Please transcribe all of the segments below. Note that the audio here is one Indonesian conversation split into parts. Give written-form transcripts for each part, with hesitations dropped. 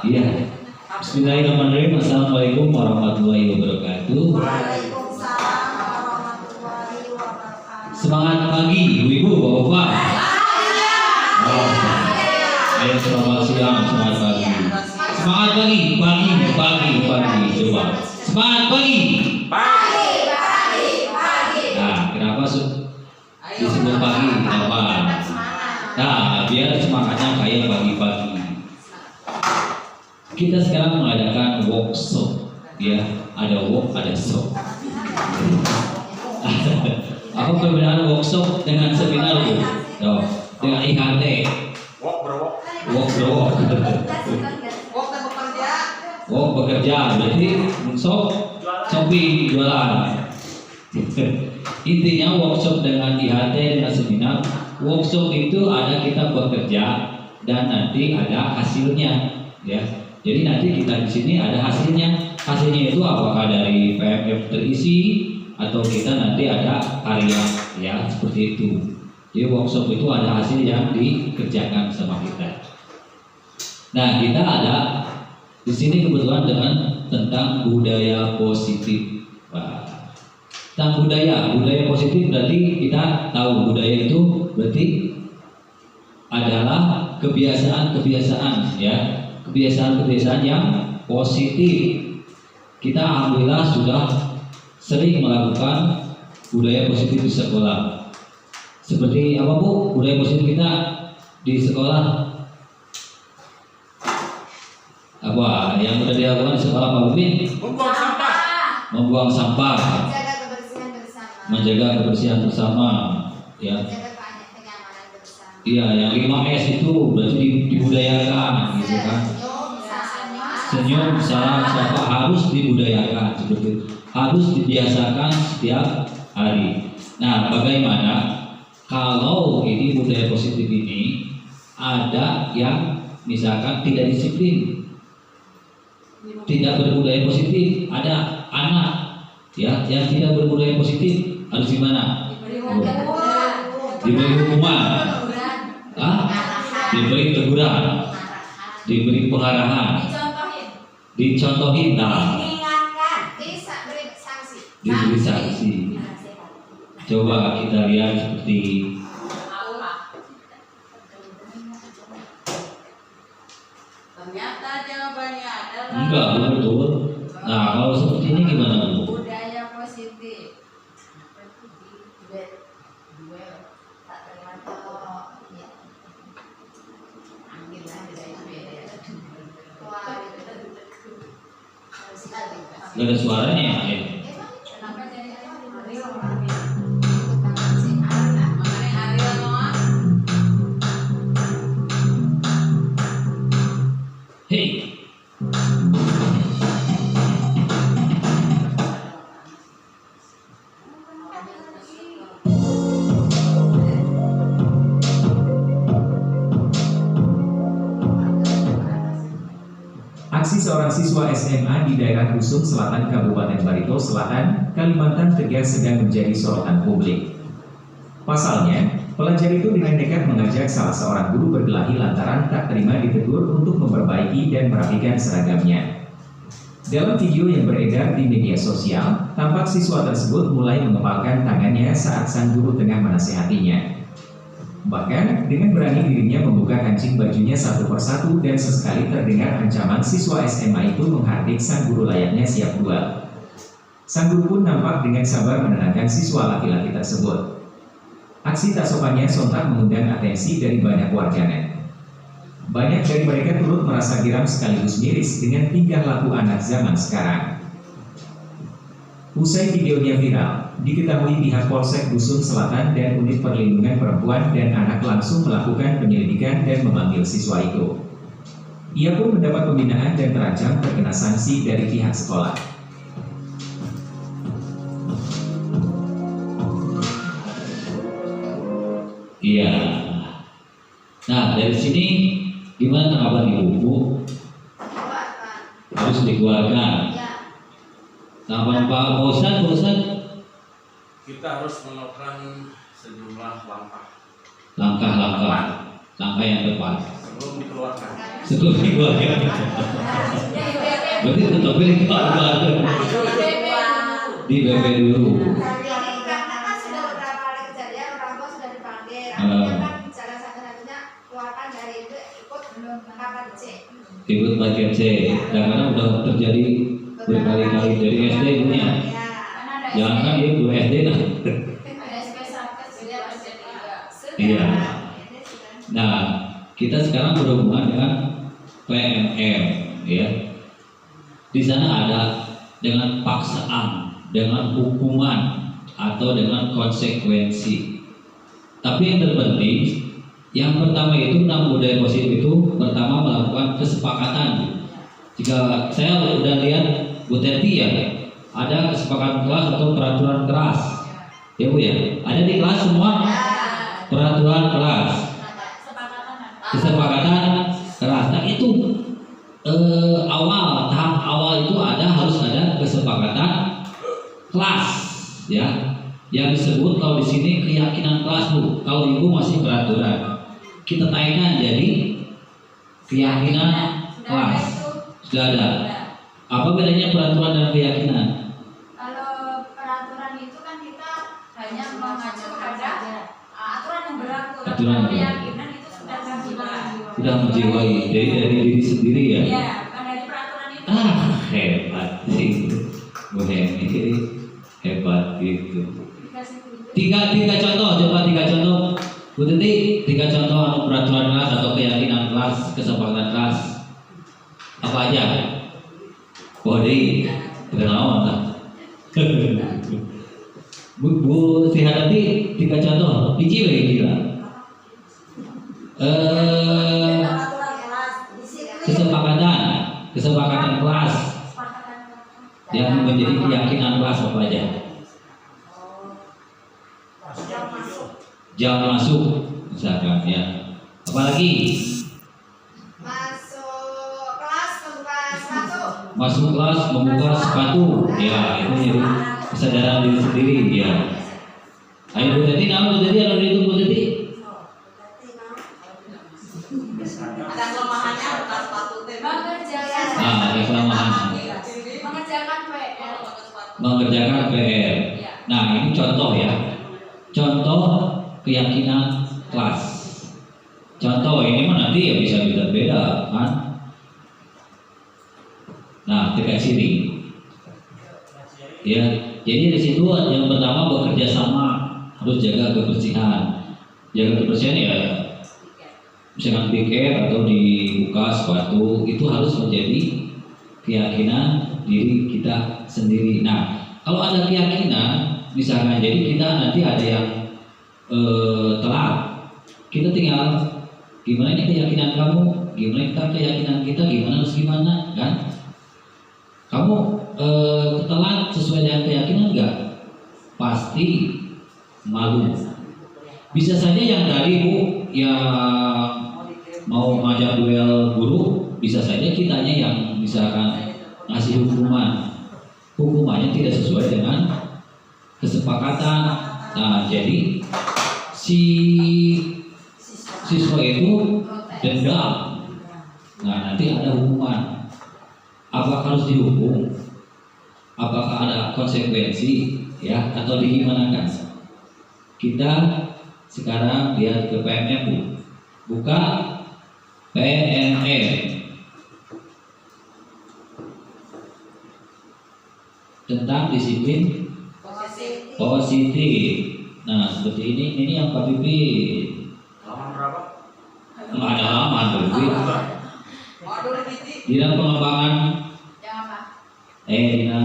Iya. Bismillahirrahmanirrahim. Assalamualaikum warahmatullahi wabarakatuh. Waalaikumsalam warahmatullahi wabarakatuh. Semangat pagi, ibu-ibu, bapak-bapak. Oh, ayo selamat siang, semangat pagi. Semangat pagi, pagi. Coba. Semangat pagi. Pagi. Nah, kenapa disebut pagi? Kenapa? Nah, biar semangatnya kayak pagi-pagi. Kita sekarang mengadakan workshop, ya. Ada work, ada shop. Apa perbedaan workshop dengan seminar, Bu? Dengan IHT. Work bekerja, berarti shopping, jualan. Intinya workshop dengan IHT dengan seminar, workshop itu ada kita bekerja dan nanti ada hasilnya, ya. Jadi nanti kita di sini ada hasilnya. Hasilnya itu apakah dari PMF terisi atau kita nanti ada karya, ya, seperti itu. Jadi workshop itu ada hasil yang dikerjakan sama kita. Nah, kita ada di sini kebetulan dengan tentang budaya positif. Wah. Tentang budaya positif berarti kita tahu budaya itu berarti adalah kebiasaan-kebiasaan, ya. Kebiasaan-kebiasaan yang positif. Kita alhamdulillah sudah sering melakukan budaya positif di sekolah. Seperti apa, Bu? Budaya positif kita di sekolah apa yang sudah dilakukan di sekolah, Pak Bupin? Membuang sampah, menjaga kebersihan bersama, ya. Iya, yang 5S itu berarti dibudayakan, gitu kan? Senyum, salam, sapa harus dibudayakan, seperti itu. Harus dibiasakan setiap hari. Nah, bagaimana kalau ini budaya positif ini ada yang misalkan tidak disiplin, tidak berbudaya positif, ada anak, ya, yang tidak berbudaya positif, harus gimana? Diberi hukuman, diberi teguran, diberi pengarahan, dicontohin, nah, diberi sanksi. Coba kita lihat seperti ternyata jawabannya adalah enggak betul. Nah, kalau seperti ini gimana, Bu? budaya positif. Gak ada suaranya, ya. Hei. Aksi seorang siswa SMA di daerah Gusung Selatan, Kabupaten Barito Selatan, Kalimantan Tengah sedang menjadi sorotan publik. Pasalnya, pelajar itu dengan nekat mengajak salah seorang guru berkelahi lantaran tak terima ditegur untuk memperbaiki dan merapikan seragamnya. Dalam video yang beredar di media sosial, tampak siswa tersebut mulai mengepalkan tangannya saat sang guru tengah menasihatinya. Bahkan, dengan berani dirinya membuka kancing bajunya satu persatu dan sesekali terdengar ancaman siswa SMA itu menghardik sang guru layaknya siap duel. Sang guru pun nampak dengan sabar menenangkan siswa laki-laki tersebut. Aksi tak sopannya sontak mengundang atensi dari banyak warganet. Banyak dari mereka turut merasa geram sekaligus miris dengan tingkah laku anak zaman sekarang. Usai videonya viral, diketahui pihak Polsek Gusung Selatan dan Unit Perlindungan Perempuan dan Anak langsung melakukan penyelidikan dan memanggil siswa itu. Ia pun mendapat pembinaan dan terancam terkena sanksi dari pihak sekolah. Iya. Nah, dari sini gimana tanggapan Ibu? Bu? Harus dikeluarkan. Tanggapan Pak Ustadz? Kita harus melakukan sejumlah langkah Langkah yang tepat. Sebelum dikeluarkan. Sebelum dikeluarkan. Berarti tetap dikeluarkan di BP dulu. Karena kan sudah beberapa kali kejadian orang tua sudah dipanggil, akhirnya kan jalan satu-satunya keluarkan dari itu ikut kapan C. Ikut bagian C. Dan karena udah terjadi berkali-kali dari SD punya. Jangan kan dia 2 SD lah. Ada SP Satkes juga masih ada. Iya. Nah, kita sekarang berhubungan dengan PNM, ya. Di sana ada dengan paksaan, dengan hukuman atau dengan konsekuensi. Tapi yang terpenting, yang pertama itu dalam budaya positif itu pertama melakukan kesepakatan. Jika saya udah lihat Bu Teti ya, ada kesepakatan kelas atau peraturan kelas, ya Bu ya. Ada di kelas semua peraturan kelas, kesepakatan kelas. Nah itu tahap awal itu harus ada kesepakatan kelas, ya. Yang disebut kalau di sini keyakinan kelas Bu. Kalau Ibu masih peraturan, kita naikkan jadi keyakinan kelas. Sudah ada. Apa bedanya peraturan dan keyakinan? Kalau peraturan itu kan kita hanya mengacu pada aturan yang berlaku. Aturan yang berlaku. Keyakinan itu sudah terjiwai. Sudah menjiwai dari diri sendiri ya. Iya, kan dari peraturan itu. Hebat sih Bu Hemi, hebat gitu. Dikasih tunjuk. Tiga contoh, coba 3 contoh Bu Titi, 3 contoh peraturan kelas atau keyakinan kelas, kesepakatan kelas. Apa aja? Bodi, kenalan lah. Bu Sihadati 3 contoh, biji lagi gila. Kesepakatan kelas yang menjadi keyakinan kelas apa aja? Jam masuk, misalkan ya. Apalagi Masuk kelas membuka sepatu. masuk kelas membuka sepatu, ya itu jadi kesadaran diri sendiri, ya. Ayo Bu Teti, nama Bu Teti, ada itu Bu Teti. Ada kelemahannya buka sepatu. Mengerjakan. Ada kelemahan. Mengerjakan PR. Mengerjakan PR. Nah ini contoh ya, contoh keyakinan kelas. Contoh ini mah nanti ya bisa beda kan. Nah tegak sini. Ya, jadi di situ yang pertama bekerja sama, harus jaga kebersihan. Jaga kebersihan ya, misalkan piket atau dibuka sepatu itu harus menjadi keyakinan diri kita sendiri. Nah, kalau ada keyakinan, misalkan jadi kita nanti ada yang telat, kita tinggal gimana ini keyakinan kamu, gimana keyakinan kita, gimana harus gimana, kan? Kamu telat sesuai dengan keyakinan enggak? Pasti malu. Bisa saja yang tadi Bu yang mau ngajak duel guru, bisa saja kitanya yang misalkan ngasih hukumannya tidak sesuai dengan kesepakatan. Nah jadi si siswa itu dendam. Nah nanti ada hukuman. Apakah harus dihukum? Apakah ada konsekuensi? Ya atau digimanakan? Kita sekarang lihat ke PNM Bu. Buka PNM tentang disiplin positif. Nah seperti ini yang Pak Pipi. Halaman berapa? Nggak ada halaman Pak Pipi. Di dalam pengembangan Yang apa? Dina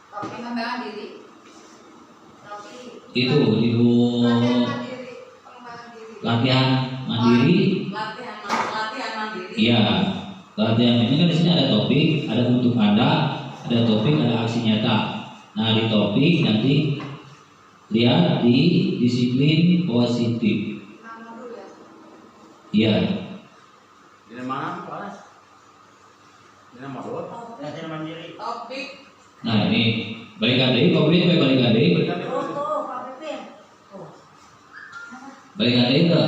Topik pengembangan diri. Topik. itu latihan mandiri. Latihan mandiri. Iya, latihan ini kan di sini ada topik, ada untuk Anda, ada topik, ada aksi nyata. Nah di topik nanti lihat di disiplin positif. Iya. Di mana kelas? Di mana latihan mandiri. Topik. Nah ini balik adek, COVID balik adek, balik adek ke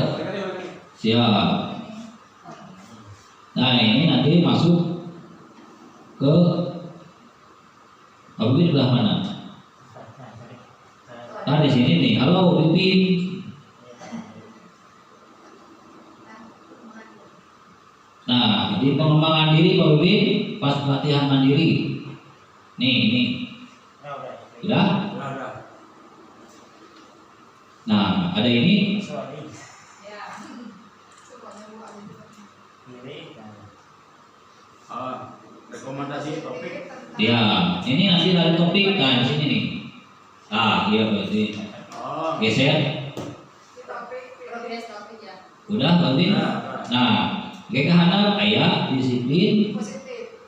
Siap. Nah ini nanti masuk ke Pak Bibin sebelah mana? Nah di sini nih. Halo Bibin. Nah di pengembangan diri Pak Bibin pas latihan mandiri. Nih. Sudah? Nah ada ini. Rekomendasi topik. Ya, ini nanti ada topik kan di sini nih. Ah, iya berarti. Oh. Geser. Progres topik ya. Udah berarti. Nah, kayak handap ayah disiplin Positif.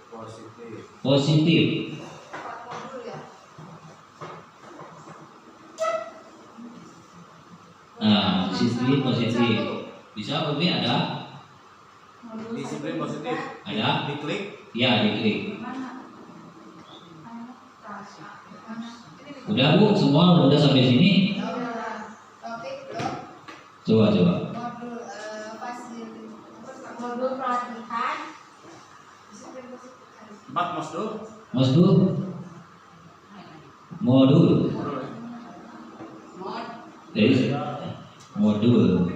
positif. 4 modul ya. Nah, disiplin positif. Bisa berarti ada? Disiplin positif. Ada? Diklik. Ya, diklik. Mana? Udah Bu, semua udah sampai sini. Topik belum. Coba. Modul modul pelatihan. Disiplin positif. 4 modul. Modul. Jadi modul.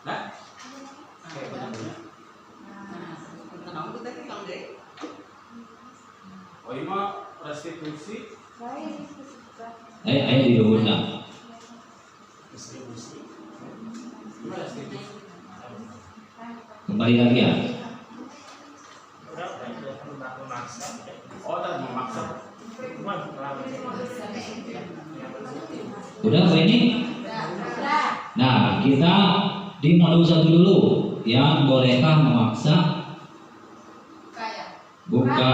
Nah. Oh ini mah restitusi. Ayo di dulu nah. Kembali lagi ya. Oh tak memaksa. Udah apa ini? Nah, kita di modul 1 dulu. Yang bolehkah memaksa buka?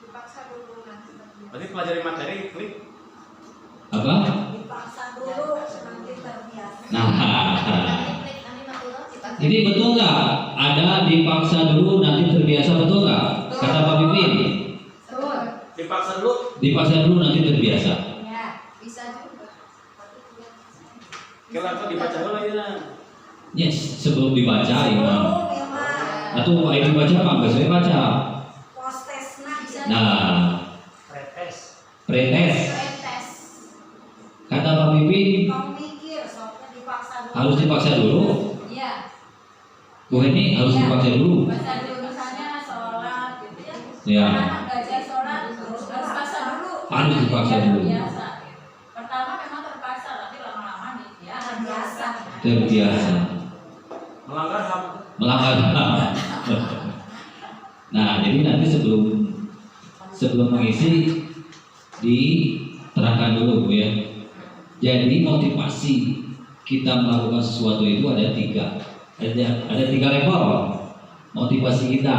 Dipaksa dulu nanti. Berarti pelajari materi klik. Apa? Dipaksa dulu nanti terbiasa. Nah, Nanti modul kita. ini betul nggak? Ada dipaksa dulu nanti terbiasa, betul nggak? Kata Pak Pipin. Betul. Dipaksa dulu. Dipaksa dulu nanti terbiasa. Ya, bisa juga. Kalau itu dibaca dulu aja lah. Yes, sebelum dibaca Imam. Atau ayo dibaca apa? Nggak saya baca. Postesna bisa. Nah, pretest. Pretest. Kata Pak Pipin Kau mikir soalnya dipaksa dulu. harus dipaksa dulu. Iya. Bu ini harus dipaksa dulu. Bahasa jurusannya sholat gitu ya. Ya. Anak belajar sholat harus paksa dulu. Harus dipaksa dulu. Biasa. Pertama memang terpaksa, tapi lama-lama nih ya biasa. Terbiasa. Melanggar HAM. Melanggar HAM. Nah, jadi nanti sebelum mengisi diterangkan dulu Bu ya. Jadi motivasi kita melakukan sesuatu itu ada 3. Ada 3 level motivasi kita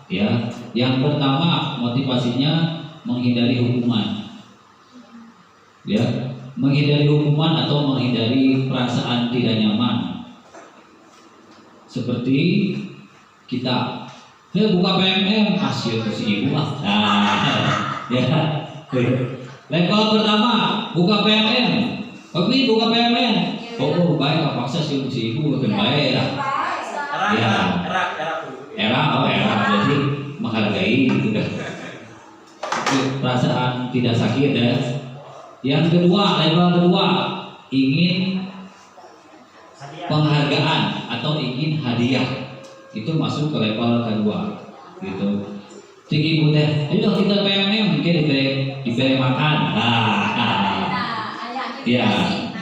ya. Yang pertama motivasinya menghindari hukuman. Ya, menghindari hukuman atau menghindari perasaan tidak nyaman. Seperti kita buka PMM hasil si ibu lah. Nah, ya. Level pertama buka PMM. Oke, buka PMM. Oh, baik apa paksa si ibu bukan baik lah. Ya. Era jadi menghargai gitu kan. Perasaan tidak sakit ya. Yang kedua, level kedua ingin penghargaan atau ingin hadiah. Itu masuk ke level kedua gitu. Tinggi teh, ayo kita PMM mungkin diberi makan. Ya,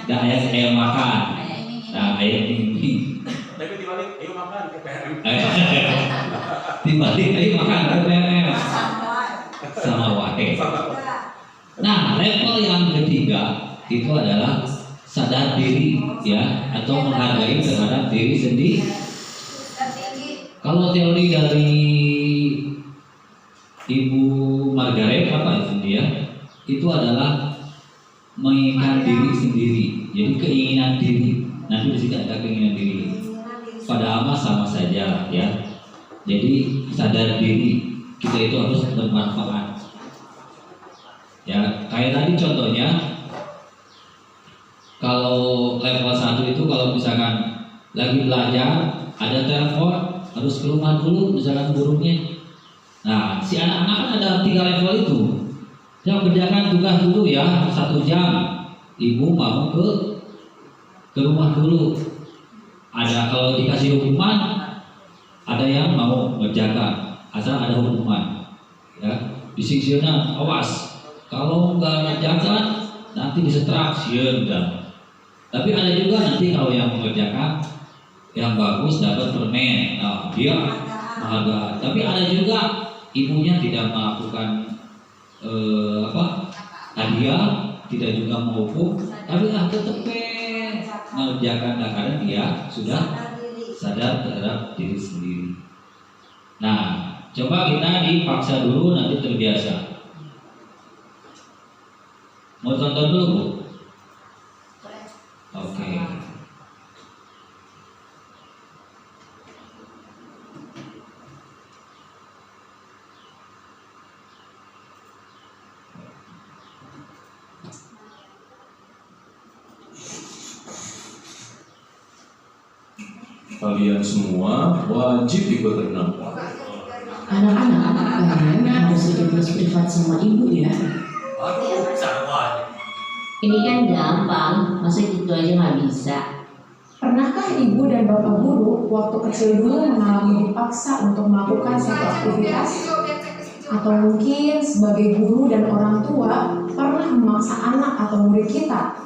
dan ayah makan. Nah, ayah ini. Tapi dibalik, ayo makan ke PMM. Dibalik, ayo makan ke PMM. Sama wae. Nah, level yang ketiga itu adalah sadar diri ya, atau menghargai terhadap diri sendiri. Kalau teori dari Ibu Margaret apa itu dia? Itu adalah menginginkan diri sendiri. Jadi keinginan diri. Nanti di sini ada keinginan diri. Pada amat sama saja ya. Jadi sadar diri kita itu harus bermanfaat. Ya, kayak tadi contohnya, kalau level 1 itu kalau misalkan lagi belajar, ada telepon, harus ke rumah dulu, misalkan gurunya. Nah, si anak-anak kan ada 3 level itu. Yang kerjakan tugas dulu ya, 1 jam. Ibu mau ke rumah dulu. Ada kalau dikasih hukuman, ada yang mau menjaga, asal ada hukuman. Ya, disingsinya awas. Kalau nggak ngerjakan, nanti disetrap sieun dah. Tapi ada juga nanti kalau yang mengerjakan, yang bagus dapat permen. Nah, dia harga. Tapi ada juga ibunya tidak melakukan hadiah, tidak juga menghukum, tapi tetap mengerjakan karena dia sudah sadar terhadap diri sendiri. Nah, coba kita dipaksa dulu, nanti terbiasa. Mau tonton dulu, Bu? Oke. Kalian semua wajib ikut renang. Anak-anak, kalian harus ikut les privat sama ibu ya. Aduh, sabar. Ini kan gampang, masa gitu aja nggak bisa. Pernahkah ibu dan bapak guru waktu kecil dulu mengalami dipaksa untuk melakukan suatu aktivitas? Atau mungkin sebagai guru dan orang tua pernah memaksa anak atau murid kita?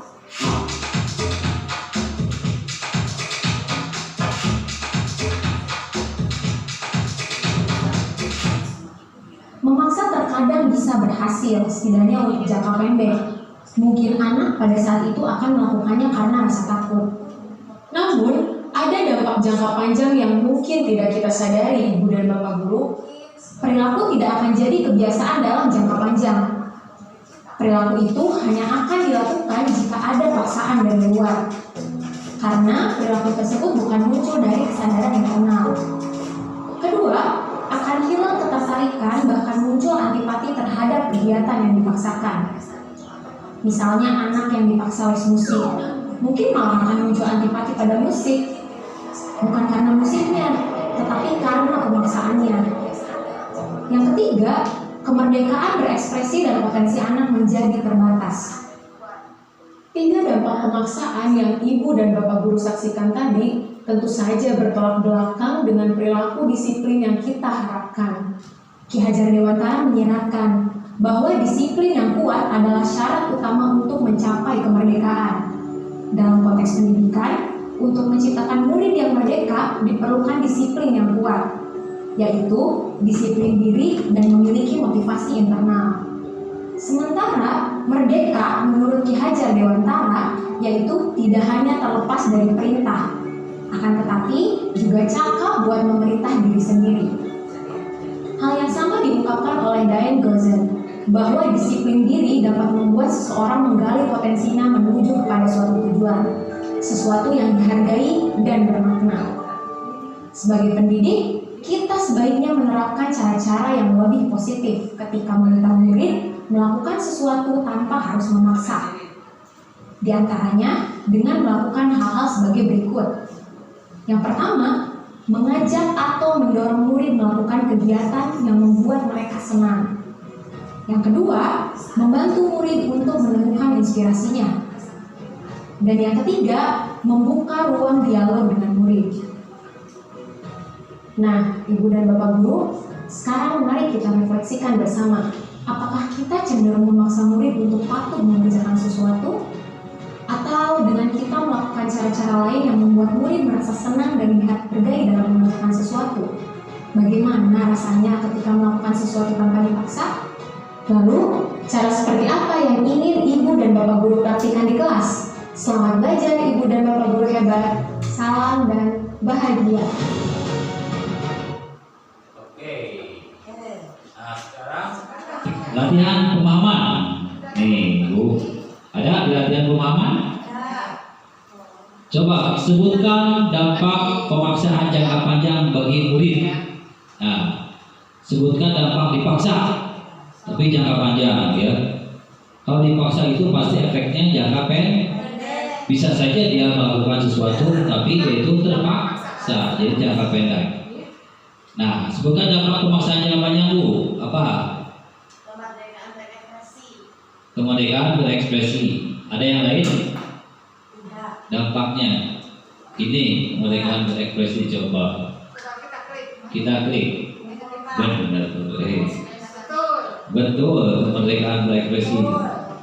Memaksa terkadang bisa berhasil, setidaknya untuk jangka pendek. Mungkin anak pada saat itu akan melakukannya karena rasa takut. Namun, ada dampak jangka panjang yang mungkin tidak kita sadari, ibu dan bapak guru. Perilaku tidak akan jadi kebiasaan dalam jangka panjang. Perilaku itu hanya akan dilakukan jika ada paksaan dari luar. Karena perilaku tersebut bukan muncul dari kesadaran internal. Kedua, akan hilang ketertarikan, bahkan muncul antipati terhadap kegiatan yang dipaksakan. Misalnya anak yang dipaksa les musik, mungkin malah akan muncul antipati pada musik. Bukan karena musiknya, tetapi karena pemaksaannya. Yang ketiga, kemerdekaan berekspresi dan potensi anak menjadi terbatas. 3 dampak pemaksaan yang ibu dan bapak guru saksikan tadi tentu saja bertolak belakang dengan perilaku disiplin yang kita harapkan. Ki Hajar Dewantara menyiratkan bahwa disiplin yang kuat adalah syarat utama untuk mencapai kemerdekaan. Dalam konteks pendidikan, untuk menciptakan murid yang merdeka diperlukan disiplin yang kuat, yaitu disiplin diri dan memiliki motivasi internal. Sementara merdeka menurut Ki Hajar Dewantara yaitu tidak hanya terlepas dari perintah, akan tetapi juga cakap buat memerintah diri sendiri. Hal yang sama diungkapkan oleh Diane Gozen, bahwa disiplin diri dapat membuat seseorang menggali potensinya menuju kepada suatu tujuan, sesuatu yang dihargai dan bermakna. Sebagai pendidik, kita sebaiknya menerapkan cara-cara yang lebih positif ketika meminta murid melakukan sesuatu tanpa harus memaksa. Di antaranya dengan melakukan hal-hal sebagai berikut. Yang pertama, mengajak atau mendorong murid melakukan kegiatan yang membuat mereka senang. Yang kedua, membantu murid untuk menemukan inspirasinya. Dan yang ketiga, membuka ruang dialog dengan murid. Nah, ibu dan bapak guru, sekarang mari kita refleksikan bersama. Apakah kita cenderung memaksa murid untuk patuh mengerjakan sesuatu? Atau dengan kita melakukan cara-cara lain yang membuat murid merasa senang dan dihargai dalam mengerjakan sesuatu? Bagaimana rasanya ketika melakukan sesuatu tanpa dipaksa? Lalu, cara seperti apa yang ingin ibu dan bapak guru praktikkan di kelas? Selamat belajar ibu dan bapak guru hebat. Salam dan bahagia. Oke. Nah, sekarang Latihan pemahaman. Nih, Bu. Ada latihan pemahaman? Coba sebutkan dampak pemaksaan jangka panjang bagi murid. Nah, sebutkan dampak dipaksa, tapi jangka panjang ya. Kalau dipaksa itu pasti efeknya jangka pendek. Bisa saja dia melakukan sesuatu tapi dia itu terpaksa, jadi jangka pendek. Nah, sebutkan dampak pemaksaan jangka panjang Bu. Apa? Kemerdekaan berekspresi. Kemerdekaan berekspresi. Ada yang lain? Tidak. Dampaknya ini kemerdekaan berekspresi, coba Kita klik. kita klik. Benar, Betul. betul, kemerdekaan berekspresi,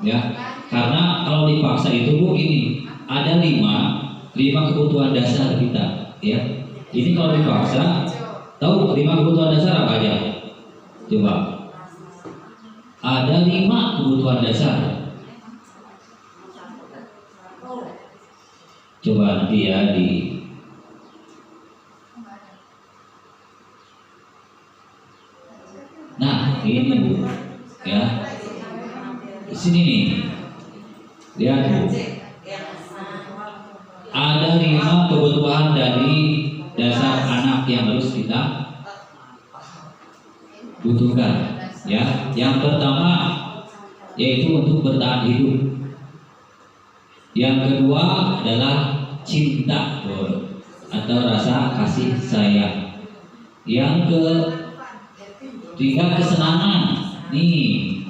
ya. Karena kalau dipaksa itu Bu ini ada lima kebutuhan dasar kita, ya. Ini kalau dipaksa, tahu 5 kebutuhan dasar apa aja? Coba. Ada 5 kebutuhan dasar. Coba nanti ya di Nah, ini Bu, ya. Di sini nih. Lihat Bu. Ada 5 kebutuhan dari dasar anak yang harus kita butuhkan, ya. Yang pertama yaitu untuk bertahan hidup. Yang kedua adalah cinta atau rasa kasih sayang. Yang ketiga kesenangan. Nih.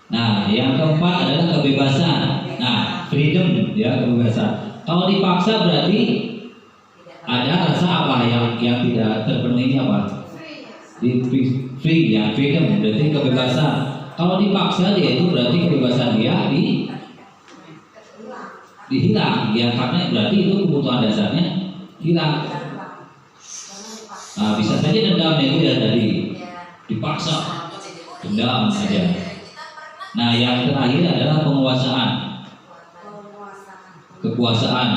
Nah, yang keempat adalah kebebasan. Nah, freedom, ya, kebebasan. Kalau dipaksa berarti ada rasa apa yang tidak terpenuhi, apa? Free, ya, freedom berarti kebebasan. Kalau dipaksa dia itu berarti kebebasan dia dihilang, ya, karena berarti itu kebutuhan dasarnya hilang. Nah, bisa saja dendam itu ya tadi dipaksa, dendam saja. Nah, yang terakhir adalah penguasaan, kekuasaan,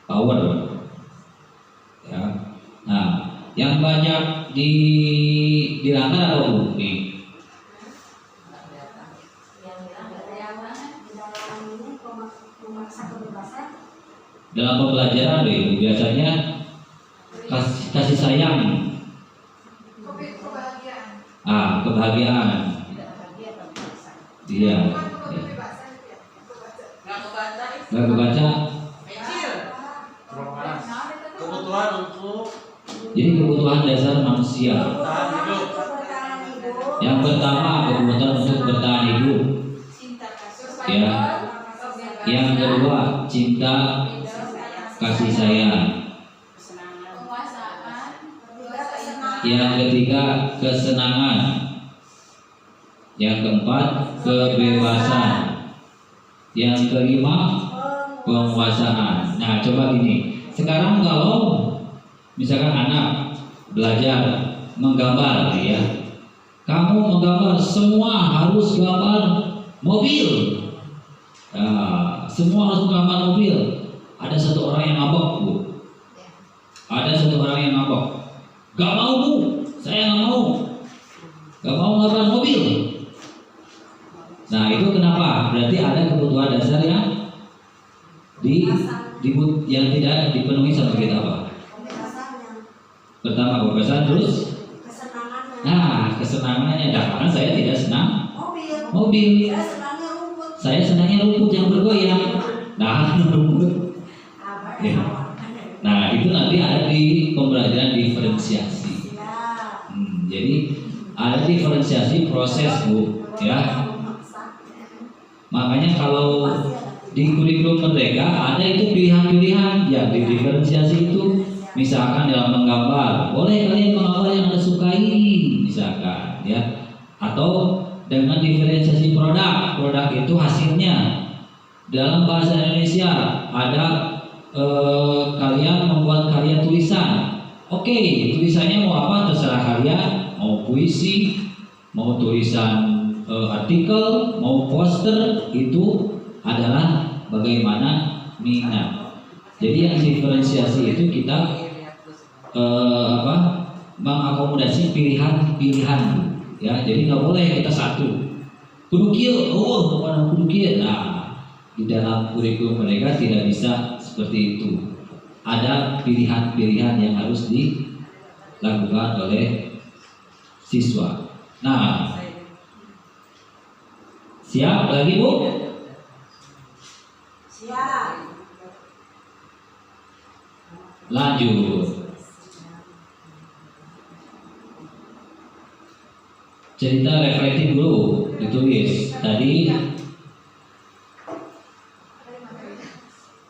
power, ya. Nah, yang banyak dilanggar apa Bu? Nih. Dalam pembelajaran Bu, biasanya kasih sayang, kebahagiaan, iya. Nggak kebaca. Kebutuhan untuk Jadi kebutuhan dasar manusia. bertahan hidup. Yang pertama kebutuhan untuk bertahan hidup, ya. Yang kedua cinta, kasih sayang. Yang ketiga kesenangan. Yang keempat kebebasan. Yang kelima penguasaan. Nah, coba gini. Sekarang kalau misalkan anak belajar menggambar, ya. Kamu menggambar semua harus gambar mobil. Nah, semua harus menggambar mobil. Ada satu orang yang ngambek Bu. Ada satu orang yang ngambek. Gak mau Bu, saya gak mau. Gak mau gambar mobil. Nah, itu kenapa? Berarti ada kebutuhan dasar yang yang tidak dipenuhi sama kita, apa? Pertama kebebasan, terus nah kesenangannya. Karena saya tidak senang mobil. Saya senangnya rumput yang bergoyang. Nah, rumput. Ya. Nah, itu nanti ada di pembelajaran diferensiasi. Jadi ada diferensiasi proses Bu, ya. Makanya kalau di kurikulum Merdeka ada itu pilihan-pilihan yang diferensiasi itu. Misalkan dalam menggambar, boleh kalian menggambar yang Anda sukai, misalkan, ya. Atau dengan diferensiasi produk itu hasilnya. Dalam bahasa Indonesia ada kalian membuat karya tulisan. Oke, tulisannya mau apa terserah kalian, mau puisi, mau tulisan artikel, mau poster, itu adalah bagaimana minat. Jadi yang diferensiasi itu kita mengakomodasi pilihan-pilihan, ya. Jadi nggak boleh kita satu. Kudu kieu, kudu kieu. Nah, di dalam kurikulum mereka tidak bisa seperti itu. Ada pilihan-pilihan yang harus dilakukan oleh siswa. Nah, siap lagi Bu? Siap. Lanjut. Cerita reflektif dulu ditulis. Tadi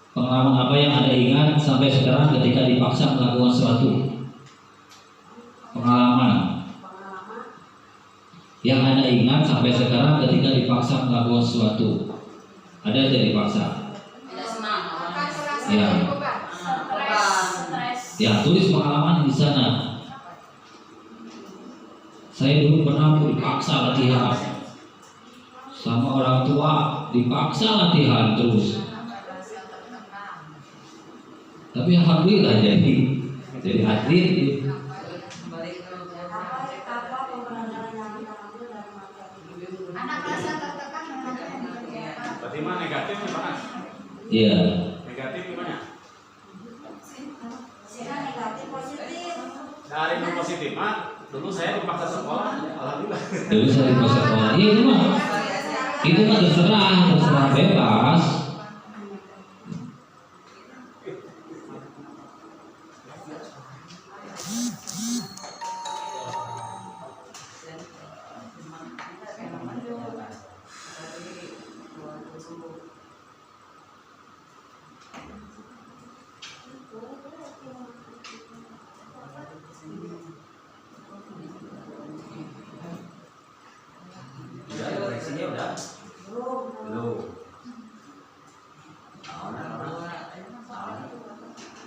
pengalaman apa yang Anda ingat sampai sekarang ketika dipaksa melakukan sesuatu? Pengalaman yang Anda ingat sampai sekarang ketika dipaksa melakukan sesuatu. Ada yang tidak dipaksa? Tidak senang. Akan merasa Ya. beban. Stres. Ya, tulis pengalaman di sana. Saya dulu pernah dipaksa latihan sama orang tua, dipaksa latihan terus. Tapi alhamdulillah jadi atlet. Anak merasa tertekan Berarti mah negatif nih Pak? Iya. Negatif gimana? Siapa negatif positif? Dari yang positif mah, dulu saya dipaksa sekolah, alhamdulillah. Dulu saya dipaksa sekolah. Iya itu mah terserah bebas.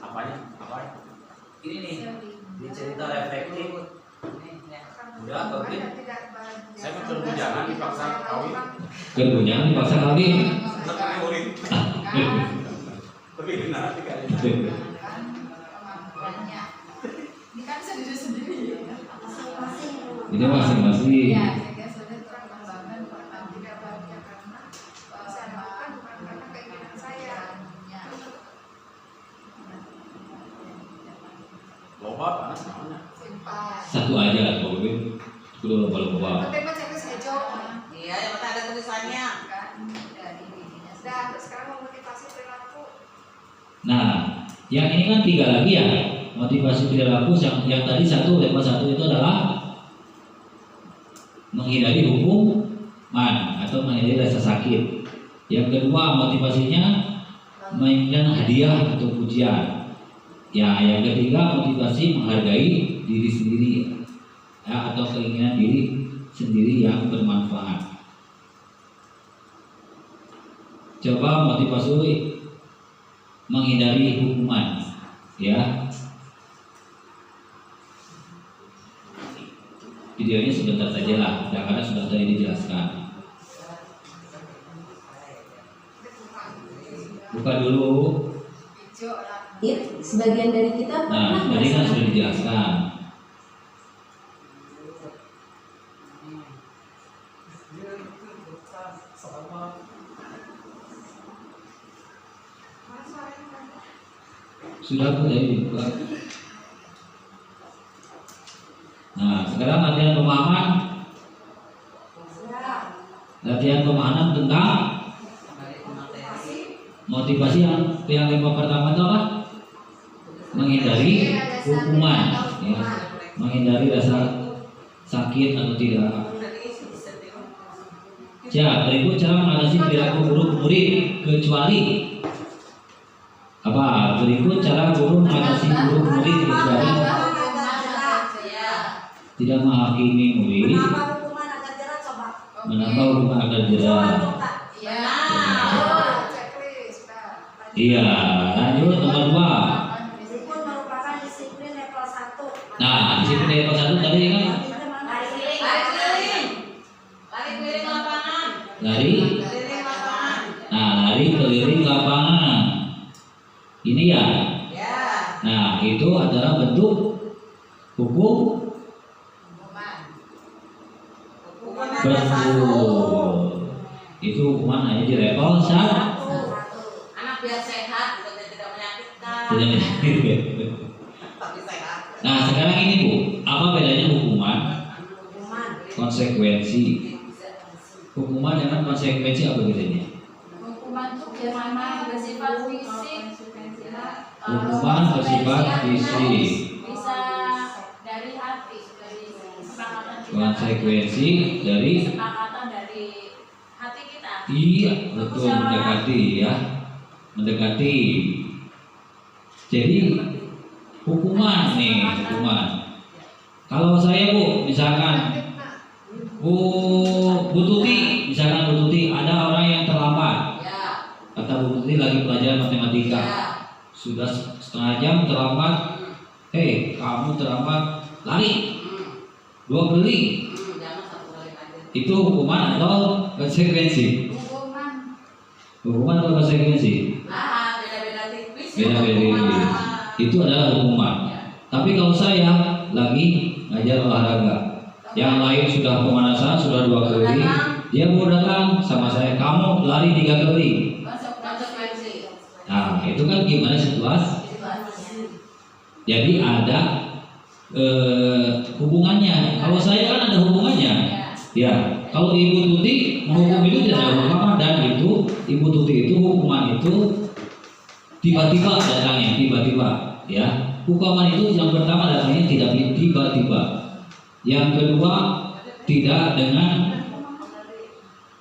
Apanya? Apanya? Ini nih, di cerita reflektif udah tapi Saya kan berbujangan dipaksa kawin. Kemudian dipaksa kawin. Tekan murid. Tapi benar dikali. Ini kan sendiri-sendiri. Ini masing-masing. Ya, saya sudah terang-terangan pernah tidak bahagia karena saya lakukan bukan karena keinginan saya. Loba panas namanya. Simpan. Satu aja Pak Bebin. Kudu loba-loba. Penting mah checklist hijau. Iya, yang penting ada tulisannya. Kan dari dirinya. Sudah, terus sekarang memotivasi perilaku. Nah, yang ini kan 3 lagi ya. Motivasi perilaku yang tadi level 1 itu adalah menghindari hukuman atau menghindari rasa sakit. Yang kedua motivasinya menginginkan hadiah atau pujian. Ya, yang ketiga motivasi menghargai diri sendiri ya, atau keinginan diri sendiri yang bermanfaat. Coba motivasi menghindari hukuman, ya. Videonya sebentar saja lah, karena sudah tadi dijelaskan. Buka dulu. Hijau lah. Ya, sebagian dari kita Nah, pernah tadi kan merasakan sudah dijelaskan. Sudah tuh tadi dibuka. Nah, sekarang latihan pemahaman. Latihan pemahaman tentang motivasi yang 5 pertama itu apa? Menghindari hukuman, ya. Menghindari rasa sakit atau tidak. Ya, berikut cara mengatasi perilaku buruk murid kecuali apa? Berikut cara guru mengatasi buruk murid kecuali tidak menghakimi murid, Menambah hukuman agar jerat coba. menambah hukuman agar jerat. Iya. Checklist. Nah, Iya, lanjut nomor 2. Meskipun merupakan disiplin level 1. Nah, disiplin level 1 tadi kan Lari keliling. Lari keliling lapangan. lari. Keliling lapangan. Nah, lari keliling lapangan. Ini ya. Ya. Nah, itu adalah bentuk hukum Hukuman level 1. betul. Itu hukuman hanya di level 1. Anak biar sehat, bukan tidak menyakitkan. Nah, sekarang ini Bu, apa bedanya hukuman, Hukuman. konsekuensi konsekuensi. Hukuman dengan konsekuensi apa bedanya? Hukuman itu biasanya bersifat fisik. Hukuman bersifat fisik. Bisa dari hati, dari kesepakatan kita. Konsekuensi dari kesepakatan dari hati kita. iya, betul, mendekati ya. Mendekati. Jadi hukuman nih, hukuman. Kalau saya Bu, misalkan Bu Tuti, misalkan Bu Tuti, ada orang yang terlambat. Ya. Kata Bu Tuti lagi pelajaran matematika. Ya. Sudah setengah jam terlambat. Hei, kamu terlambat, lari. 2 kali. Jangan satu kali aja. Itu hukuman atau konsekuensi? Hukuman. Hukuman atau konsekuensi? Beda-beda tipis. Beda-beda. Itu adalah hukuman. Tapi kalau saya lagi ngajar olahraga, yang lain sudah pemanasan, sudah 2 kali, dia mau datang sama saya, kamu lari 3 kali. Konsekuensi. Nah, itu kan gimana situasi? Jadi ada hubungannya. Kalau saya kan ada hubungannya. Ya, kalau Ibu Tuti menghukum itu tidak ada hukuman, dan itu Ibu Tuti itu hukuman itu tiba-tiba datangnya, tiba-tiba. Ya, hukuman itu yang pertama datangnya tidak tiba-tiba. Yang kedua tidak dengan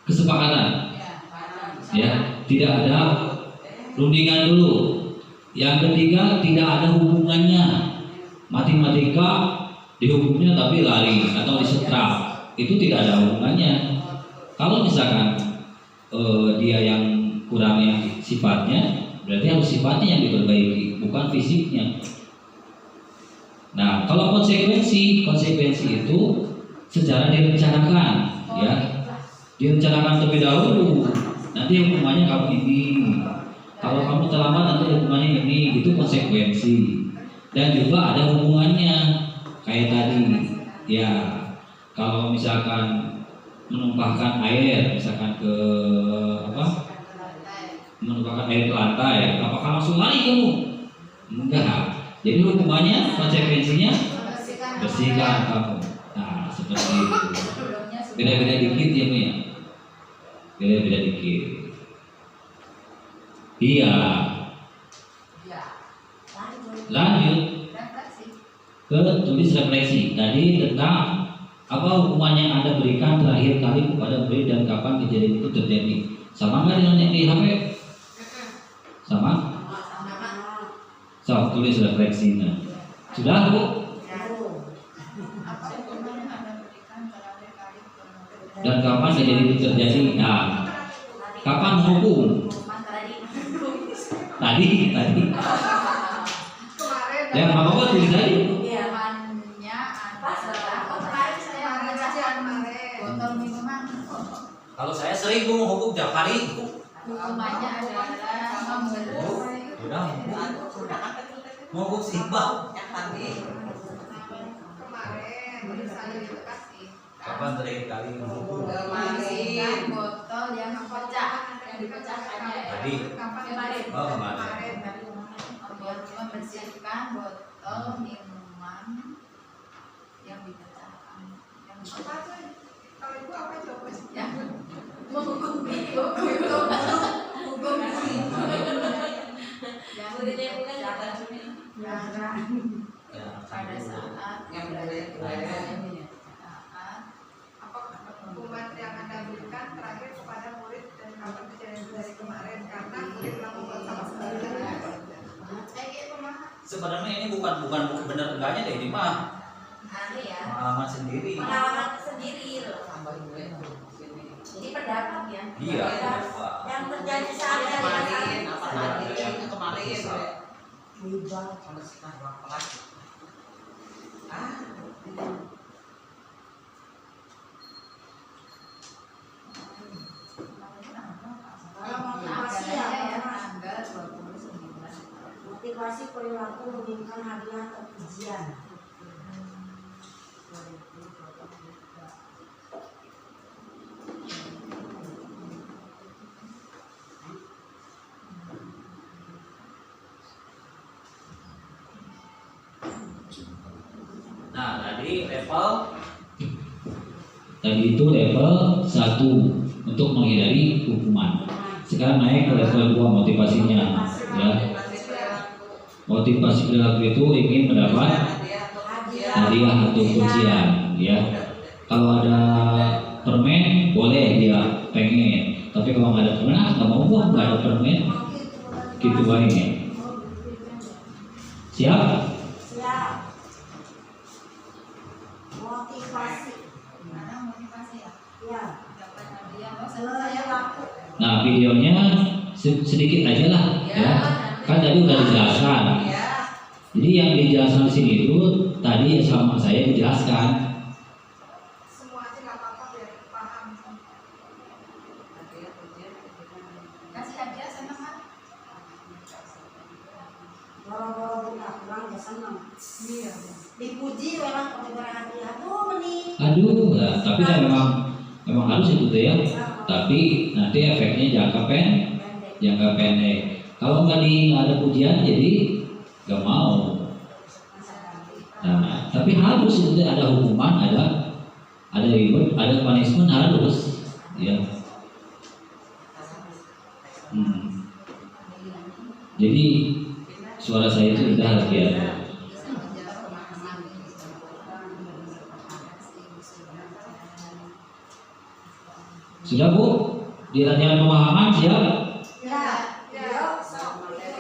kesepakatan. Ya, tidak ada rundingan dulu. Yang ketiga tidak ada hubungannya. Matematika dihukumnya tapi lari atau disetrap, itu tidak ada hubungannya. Kalau misalkan dia yang kurangnya sifatnya, berarti harus sifatnya yang diperbaiki, bukan fisiknya. Nah, kalau konsekuensi itu secara direncanakan, ya, direncanakan terlebih dahulu. Nanti hukumannya kamu ini. Kalau kamu terlambat nanti hukumannya ini, itu konsekuensi. Dan juga ada hubungannya kayak tadi, ya. Kalau misalkan menumpahkan air, misalkan ke apa? Menumpahkan air ke lantai, apakah langsung lari kamu? Enggak. Jadi hukumannya, konsekuensinya bersihkan kamu. Nah, seperti itu. Beda-beda dikit ya, Bu ya. Beda-beda dikit. Iya. Lanjut ke tulis refleksi. Tadi tentang apa hukuman yang Anda berikan terakhir kali kepada murid dan kapan kejadian itu terjadi. Sama nggak dengan yang di HP? Sama? So, tulis refleksinya. Sudah, Bu? Dan kapan kejadian itu terjadi? Nah, kapan hukum? Tadi. Yang apa tulis tadi? Hukumannya adalah kemarin saya memecahkan botol minuman. Kalau saya sering Bu menghukum tiap hari. Hukumannya adalah Udah menghukum si Iqbal. kemarin saya dikasih Kapan terakhir kali menghukum? membersihkan botol yang dipecahkannya. Tadi. Kemarin. Oh, kemarin. Membersihkan botol minuman yang dipecahkan. Yang apa tuh? Kalau itu apa jawabannya? Ya. Menghukum ini, hukum yang dipecahkan pada saat Yang benar-benar. hukuman yang Anda berikan terakhir kepada murid dan kapan kejadian dari kemarin karena murid melakukan sama sekali. Sebenarnya ini bukan benar enggaknya deh, ini mah pengalaman sendiri. Pengalaman sendiri loh. Ini pendapat ya. Iya. Yang terjadi saat Kemarin. Motivasi perilaku menginginkan hadiah atau pujian. Nah, tadi level Tadi itu level 1 untuk menghindari hukuman. Sekarang naik ke level 2 motivasinya, ya. Motivasi perilaku itu ingin mendapat hadiah atau pujian, ya. Kalau ada permen boleh dia pengen, tapi kalau nggak ada permen, nggak mau gua, nggak ada permen, gitu aja. Siap? Siap. Motivasi. Ya. Perilaku. Nah, videonya sedikit aja lah, ya. Kan tadi udah dijelaskan. Jadi yang dijelaskan di sini itu tadi sama saya dijelaskan. Semua aja nggak apa-apa biar paham. Kasih hadiah seneng kan? Boro-boro buka kurang ya seneng. Iya. Dipuji memang kalau diberi hadiah tuh mending. Aduh, ya, tapi kan memang harus itu tuh ya. Tapi nanti efeknya jangka pendek. Kalau nggak ada pujian, jadi nggak mau. Nah, tapi harus itu ada hukuman, ada reward, ada punishment harus, ya. Jadi suara saya itu udah biasa. Sudah Bu? Di latihan pemahaman siap?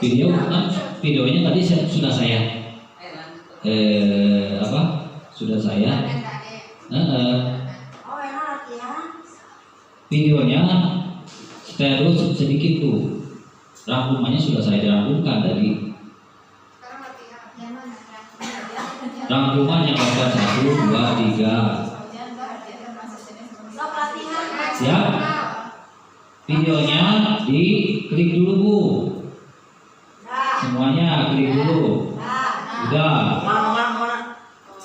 Videonya tadi sudah saya sudah saya videonya terus sedikit tuh, rangkumannya sudah saya rangkumkan tadi. Rangkuman yang ada 1, 2, 3. Siap? Videonya diklik dulu Bu. Semuanya klik dulu. Udah.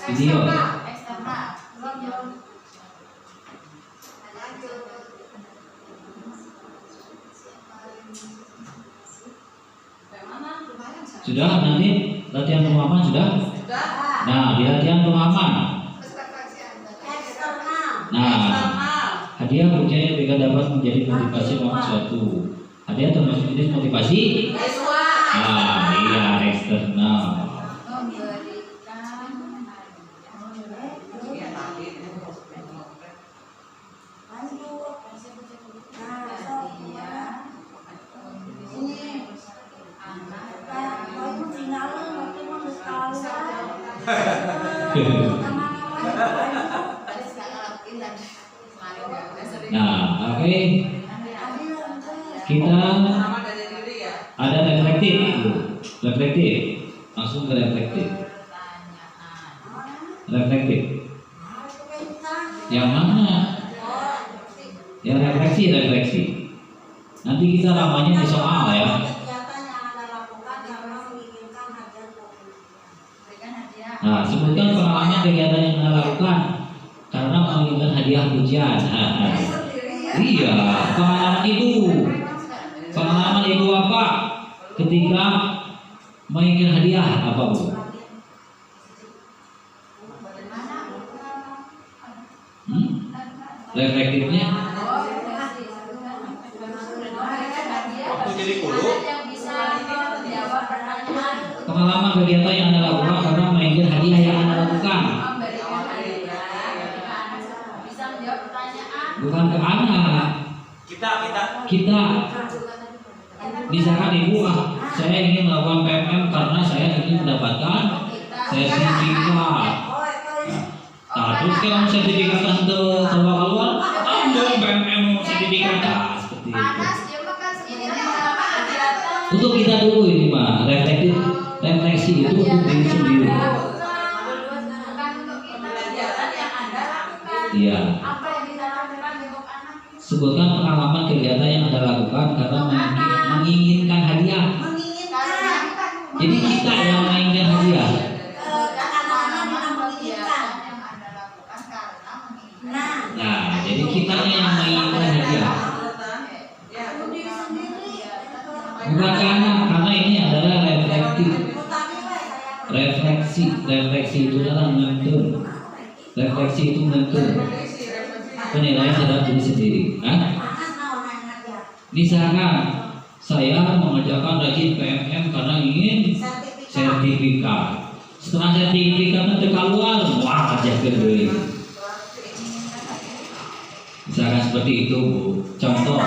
Video. Sudah nanti latihan pemahaman sudah? Nah, di latihan pemahaman. Nah, hadiah pujian yang juga dapat menjadi motivasi melakukan suatu. Hadiah termasuk jenis motivasi? Ah, iya, eksternal. Nah, oke. Kita ada reflektif, langsung ke reflektif. Yang mana? Yang refleksi. Nanti kita namanya di soal ya. Nah, sebutkan pengalaman kegiatan yang Anda lakukan karena menginginkan hadiah pujian. Iya, pengalaman ibu apa ketika menginginkan hadiah apa Bu? Reflektifnya? Waktu jadi guru. Pengalaman kegiatan yang Anda lakukan karena menginginkan hadiah yang Anda lakukan. Bukan ke anak. Kita. Misalkan ibu, saya ingin melakukan PMM karena saya ingin mendapatkan sertifikat. Nah, terus kalau sertifikat keluar, ambil PMM sertifikat. Nah, seperti itu. Untuk kita dulu ini Pak, refleksi itu untuk diri sendiri. Iya. Sebutkan pengalaman kegiatan yang Anda lakukan karena menginginkan hadiah. Jadi kita yang menginginkan hadiah. Nah, jadi kita yang menginginkan hadiah. Bukan karena ini adalah reflektif. Refleksi itu adalah menentu. Refleksi itu menentu. penilaian terhadap diri sendiri. Misalkan saya mengerjakan rajin PMM karena ingin sertifikat. Setelah sertifikat nanti keluar, wah aja kedua. Misalkan seperti itu, Bu. Contoh.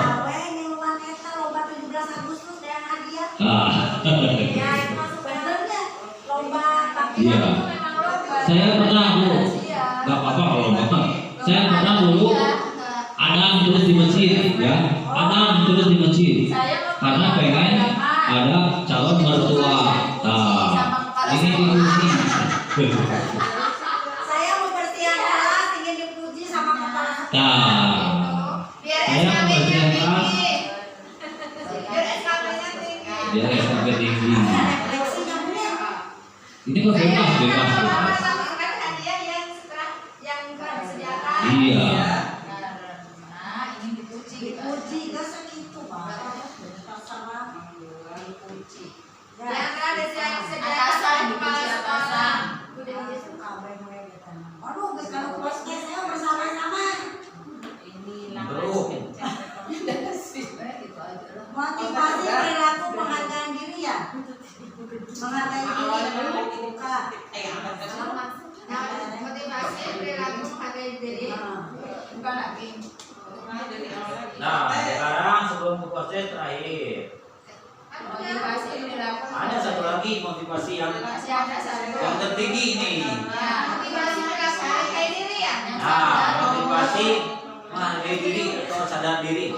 Iya. Saya pernah, Bu. Gak apa-apa kalau bapak. Saya pernah dulu adang terus di masjid, ya. Adang terus di masjid. Karena pengen ada calon mertua. Nah, ini diuji. Saya mau bersihan kelas ingin dipuji sama kepala sekolah. Nah, saya membersihan kelas. Biar SKP tinggi. Ini kok bebas. Iya. Motivasi perilaku penghargaan diri ya. Menghargai diri buka. Motivasi perilaku menghargai diri. Bukan lagi. Nah, sekarang sebelum ke proses terakhir. Motivasi perilaku. Ada satu lagi motivasi yang tertinggi ini. Motivasi perilaku menghargai diri ya. Nah, motivasi menghargai diri atau sadar diri.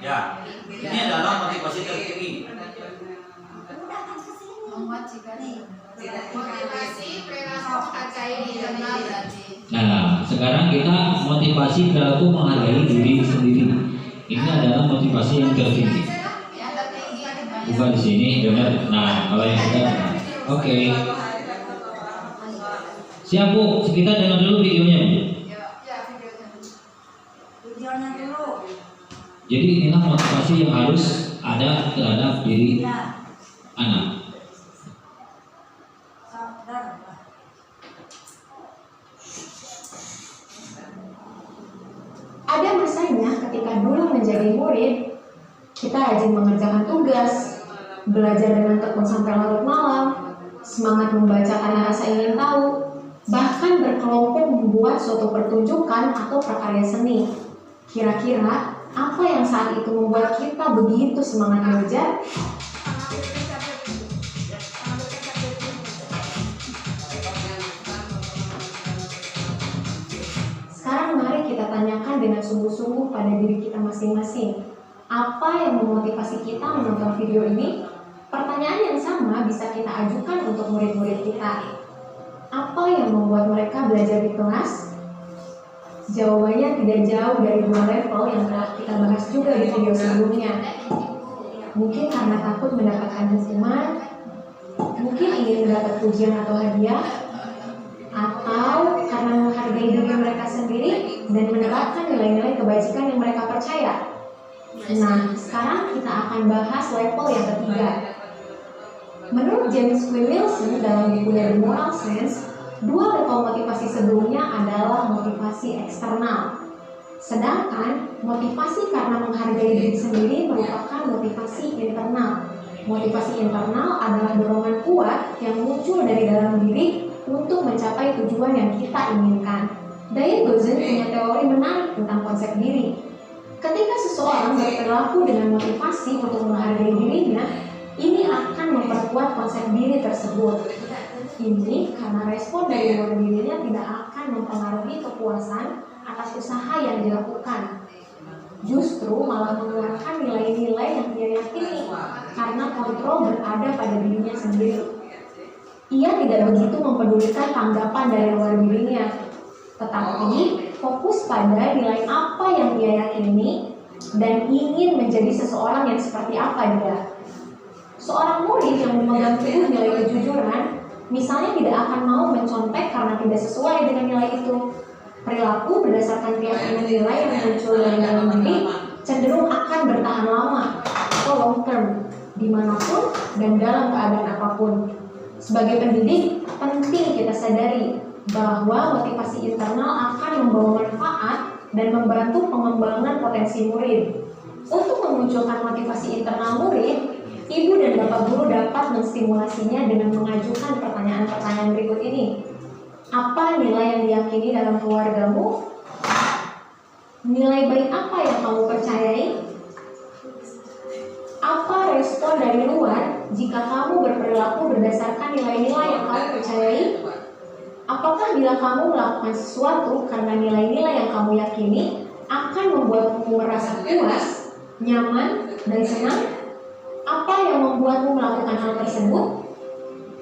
Ya, ini adalah motivasi tertinggi. Motivasi perilaku menghargai diri. Nah, sekarang kita motivasi perilaku menghargai diri sendiri. Ini adalah motivasi yang tertinggi. Bukan di sini, benar. Nah, kalau yang ada, oke. Siap, Bu. Kita dengar dulu videonya, Bu. Videonya dulu. Jadi inilah motivasi yang harus ada terhadap diri anak. Ada masanya ketika dulu menjadi murid, kita rajin mengerjakan tugas, belajar dengan tekun sampai larut malam, semangat membaca karena rasa ingin tahu, bahkan berkelompok membuat suatu pertunjukan atau prakarya seni. Kira-kira apa yang saat itu membuat kita begitu semangat belajar? Sekarang mari kita tanyakan dengan sungguh-sungguh pada diri kita masing-masing. Apa yang memotivasi kita menonton video ini? Pertanyaan yang sama bisa kita ajukan untuk murid-murid kita. Apa yang membuat mereka belajar di kelas? Jawabannya tidak jauh dari dua level yang telah kita bahas juga di video sebelumnya. Mungkin karena takut mendapatkan hukuman, mungkin ingin mendapat pujian atau hadiah, atau karena menghargai diri mereka sendiri dan menerapkan nilai-nilai kebajikan yang mereka percaya. Nah, sekarang kita akan bahas level yang ketiga. Menurut James Q. Wilson dalam bukunya The Moral Sense, dua level motivasi sebelumnya adalah motivasi eksternal. Sedangkan motivasi karena menghargai diri sendiri merupakan motivasi internal. Motivasi internal adalah dorongan kuat yang muncul dari dalam diri untuk mencapai tujuan yang kita inginkan. Diane Gozen punya teori menarik tentang konsep diri. Ketika seseorang berperilaku dengan motivasi untuk menghargai dirinya, ini akan memperkuat konsep diri tersebut. Ini karena respon dari luar dirinya tidak akan mempengaruhi kepuasan atas usaha yang dilakukan. Justru malah mengeluarkan nilai-nilai yang dia yakini karena kontrol berada pada dirinya sendiri. Ia tidak begitu mempedulikan tanggapan dari luar dirinya, tetapi fokus pada nilai apa yang dia yakini dan ingin menjadi seseorang yang seperti apa dia. Seorang murid yang memegang teguh nilai kejujuran, misalnya tidak akan mau mencontek karena tidak sesuai dengan nilai itu. Perilaku berdasarkan keyakinan nilai yang muncul dari dalam diri cenderung akan bertahan lama atau long term, dimanapun dan dalam keadaan apapun. Sebagai pendidik, penting kita sadari bahwa motivasi internal akan membawa manfaat dan membantu pengembangan potensi murid. Untuk memunculkan motivasi internal murid, ibu dan bapak guru dapat menstimulasinya dengan mengajukan pertanyaan-pertanyaan berikut ini. Apa nilai yang diyakini dalam keluargamu? Nilai baik apa yang kamu percayai? Apa respon dari luar jika kamu berperilaku berdasarkan nilai-nilai yang kamu percayai? Apakah bila kamu melakukan sesuatu karena nilai-nilai yang kamu yakini akan membuatmu merasa puas, nyaman, dan senang? Apa yang membuatmu melakukan hal tersebut?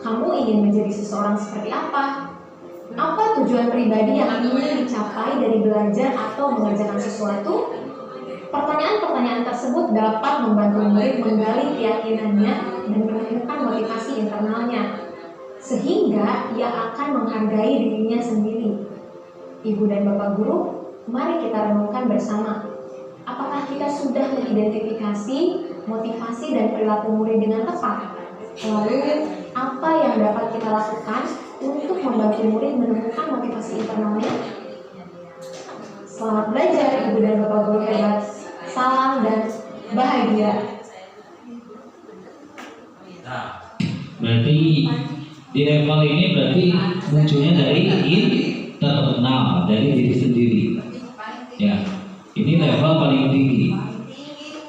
Kamu ingin menjadi seseorang seperti apa? Apa tujuan pribadi yang ingin dicapai dari belajar atau mengerjakan sesuatu? Pertanyaan-pertanyaan tersebut dapat membantu murid menggali keyakinannya dan menemukan motivasi internalnya, sehingga ia akan menghargai dirinya sendiri. Ibu dan bapak guru, mari kita renungkan bersama. Apakah kita sudah mengidentifikasi motivasi dan perilaku murid dengan tepat? Lalu, apa yang dapat kita lakukan untuk membantu murid menemukan motivasi internalnya? Selamat belajar, ibu dan bapak guru hebat. Salam dan bahagia. Berarti di level ini berarti munculnya dari internal, dari diri sendiri. Ya, ini level paling tinggi.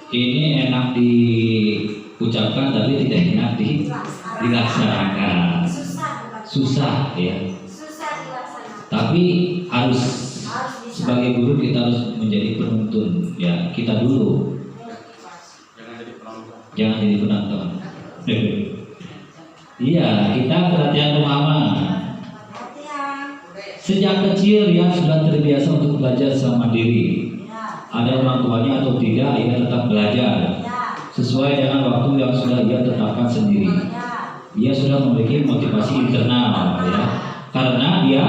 Ini enak diucapkan tapi tidak enak dilaksanakan. Susah ya. Tapi harus sebagai guru kita harus menjadi penuntun ya, kita dulu. Jangan jadi penonton. Iya, kita latihan pemahaman. Sejak kecil dia sudah terbiasa untuk belajar secara mandiri. Ada orang tuanya atau tidak, ia tetap belajar sesuai dengan waktu yang sudah ia tetapkan sendiri. Dia sudah memiliki motivasi internal ya, karena dia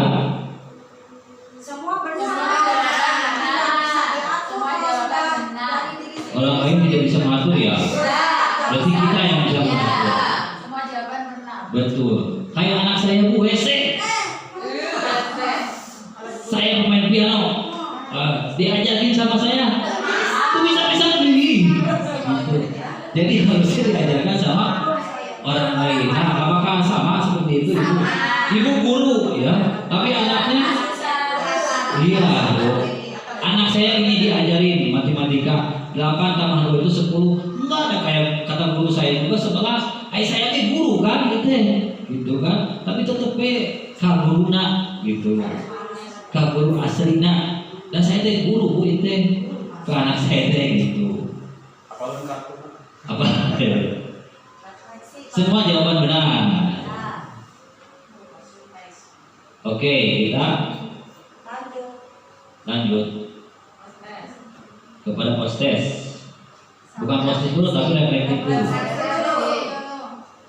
orang lain tidak bisa mengatur ya. Berarti kita yang bisa mengatur. Semua jawaban benar. Betul. Kayak anak saya Bu WC. Saya pemain piano. Diajarin sama saya. Itu bisa sendiri. Gitu. Jadi harusnya diajarkan sama orang lain. Nah, apakah sama seperti itu? Ibu guru ya, tapi anaknya iya. Anak saya ini diajarin matematika 8 tambah 2 itu 10. Enggak ada kayak kata guru saya juga 11. Saya ini guru kan gitu kan. Tapi tetep kaguruna gitu. Kaguru asrina. Dan saya teh guru Bu itu ke anak saya teh gitu. Apa? Semua jawaban benar. Oke, kita lanjut kepada postes. Bukan postes dulu tapi refleksi dulu.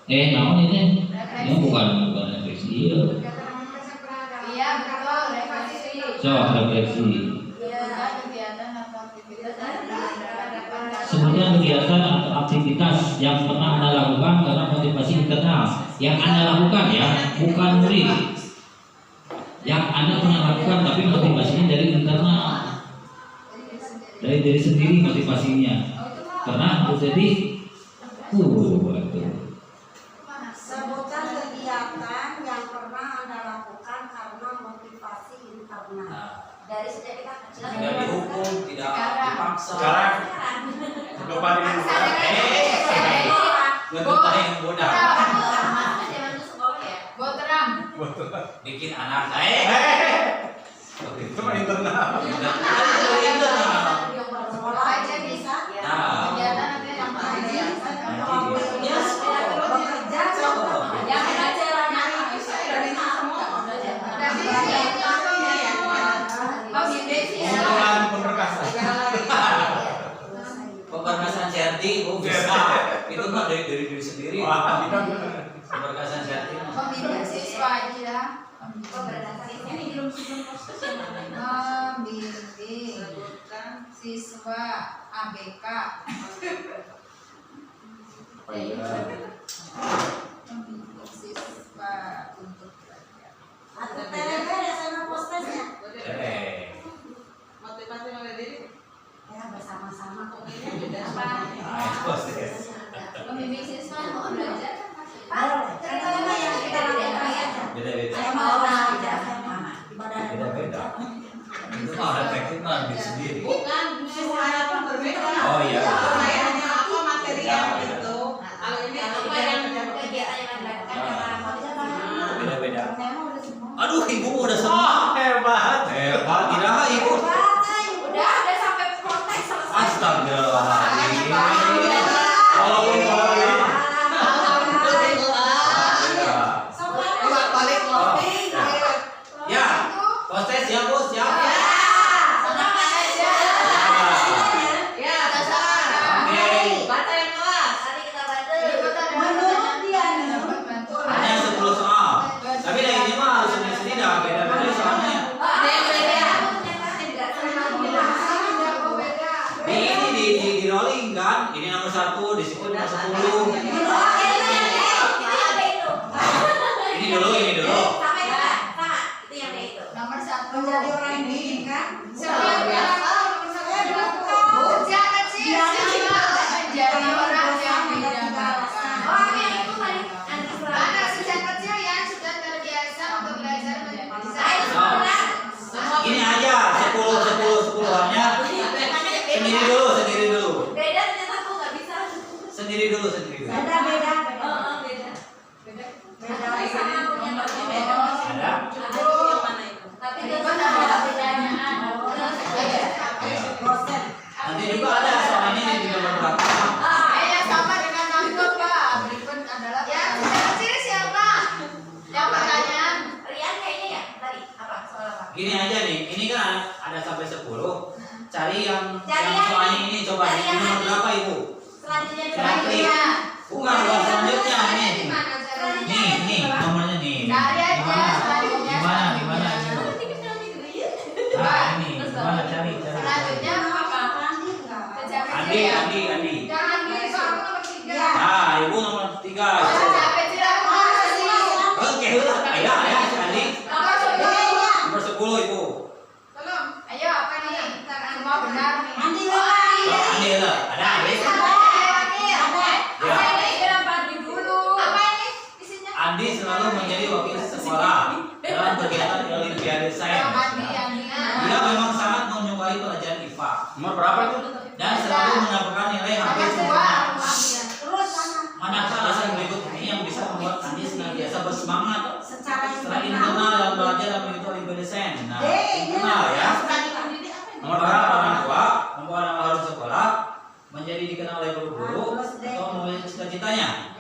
Naon ini? Ini bukan refleksi. Iya betul, refleksi. Coba refleksi. Kegiatan atau aktivitas. Sebutnya kegiatan atau aktivitas yang pernah Anda lakukan karena motivasi internal. Yang Anda lakukan ya, bukan murid. Yang Anda pernah lakukan tapi motivasinya dari internal. Dari diri sendiri motivasinya. Karena jadi Sebutkan kegiatan yang pernah Anda lakukan karena motivasi internal. Dari sejak kita kecil. Tidak dihukum, tidak dipaksa. Sekarang depan ini Ngedepan yang bodoh. Boteram. Bikin anak itu mah internal. Sekolah aja bisa. Nah. Kegiatan nanti yang bekerja. Yang belajar nyari dari semua. Hubungan pemberkasan. Pemberkasan Serti, bisa. Itu mah dari diri sendiri. Pemberkasan Serti. Pembimbing siswa aja. Ini belum membimbing siswa ABK. Membimbing siswa untuk belajar. Atau TLB sama postesnya. Motivasi Ya bersama-sama kok. Pembimbing siswa mau belajar kan masih. Terutama yang kita lakukan aja. Beda-beda. Saya mau belajar sama ibadah Beda-beda. Itu mah efektif mah di sendiri. Bukan, semuanya pun berbeda. Oh iya. Saya hanya apa material Ya, gitu. Kalau ini apa yang kegiatan yang dilakukan dengan orang Beda-beda. Saya mau udah semua. Aduh, ibu udah semua. Hebat. Hebat, tidak ibu. udah sampai protes selesai. Astagfirullahaladzim. Ya, proses ya bos ya. Hanya 10 soal. Tapi dari ini mah harus sendiri-sendiri dah, beda-beda soalnya. Di rolling kan, ini nomor 1, di situ nomor 10. Ini dulu. Nomor 1 Menjadi orang yang diinginkan. siapa yang bilang usia kecil siapa menjadi orang yang didambakan. Anak sejak kecil yang sudah terbiasa untuk belajar menjadi Ini aja 10-10-10-nya. Sendiri dulu. Sendiri dulu. Beda. Ada? Nanti juga ada soalnya di nomor berapa. sama dengan nangkep Pak. Berikut adalah yang sejak kecil siapa? Yang pertanyaan Rian kayaknya ya tadi apa soal apa? Gini aja nih, ini kan ada sampai 10. Cari yang Cari soalnya yang- ini coba cari di yang nomor tadi. berapa ibu? Selanjutnya Selanjutnya. Bukan selanjutnya nih. di mana caranya? Nih nomornya nih. Cari aja Di mana ini? Nah, ini Terus, gimana cari. Selanjutnya apa? Sejak kecil Andi. ya? Jangan di soal nomor 3. Nah, ibu nomor 3. Sejak kecil aku masih Oke, ayo si Andi. nomor 10. Nomor 10 ibu. Belum. Ayo apa nih? Semua benar nih. Andi Oh, Andi ada. Ada Andi. Andi selalu menjadi wakil sekolah dalam kegiatan Olimpiade Sains. Dia memang sangat menyukai pelajaran IPA Nomor berapa itu? dan selalu mendapatkan nilai hampir sempurna. Manakah alasan berikut ini yang bisa membuat Andi senantiasa bersemangat secara setelah internal dalam belajar dan mengikuti Olimpiade Sains? Nah, internal ya. Nomor berapa orang tua, membawa nama harum sekolah, menjadi dikenal oleh guru-guru, atau memiliki cita-citanya?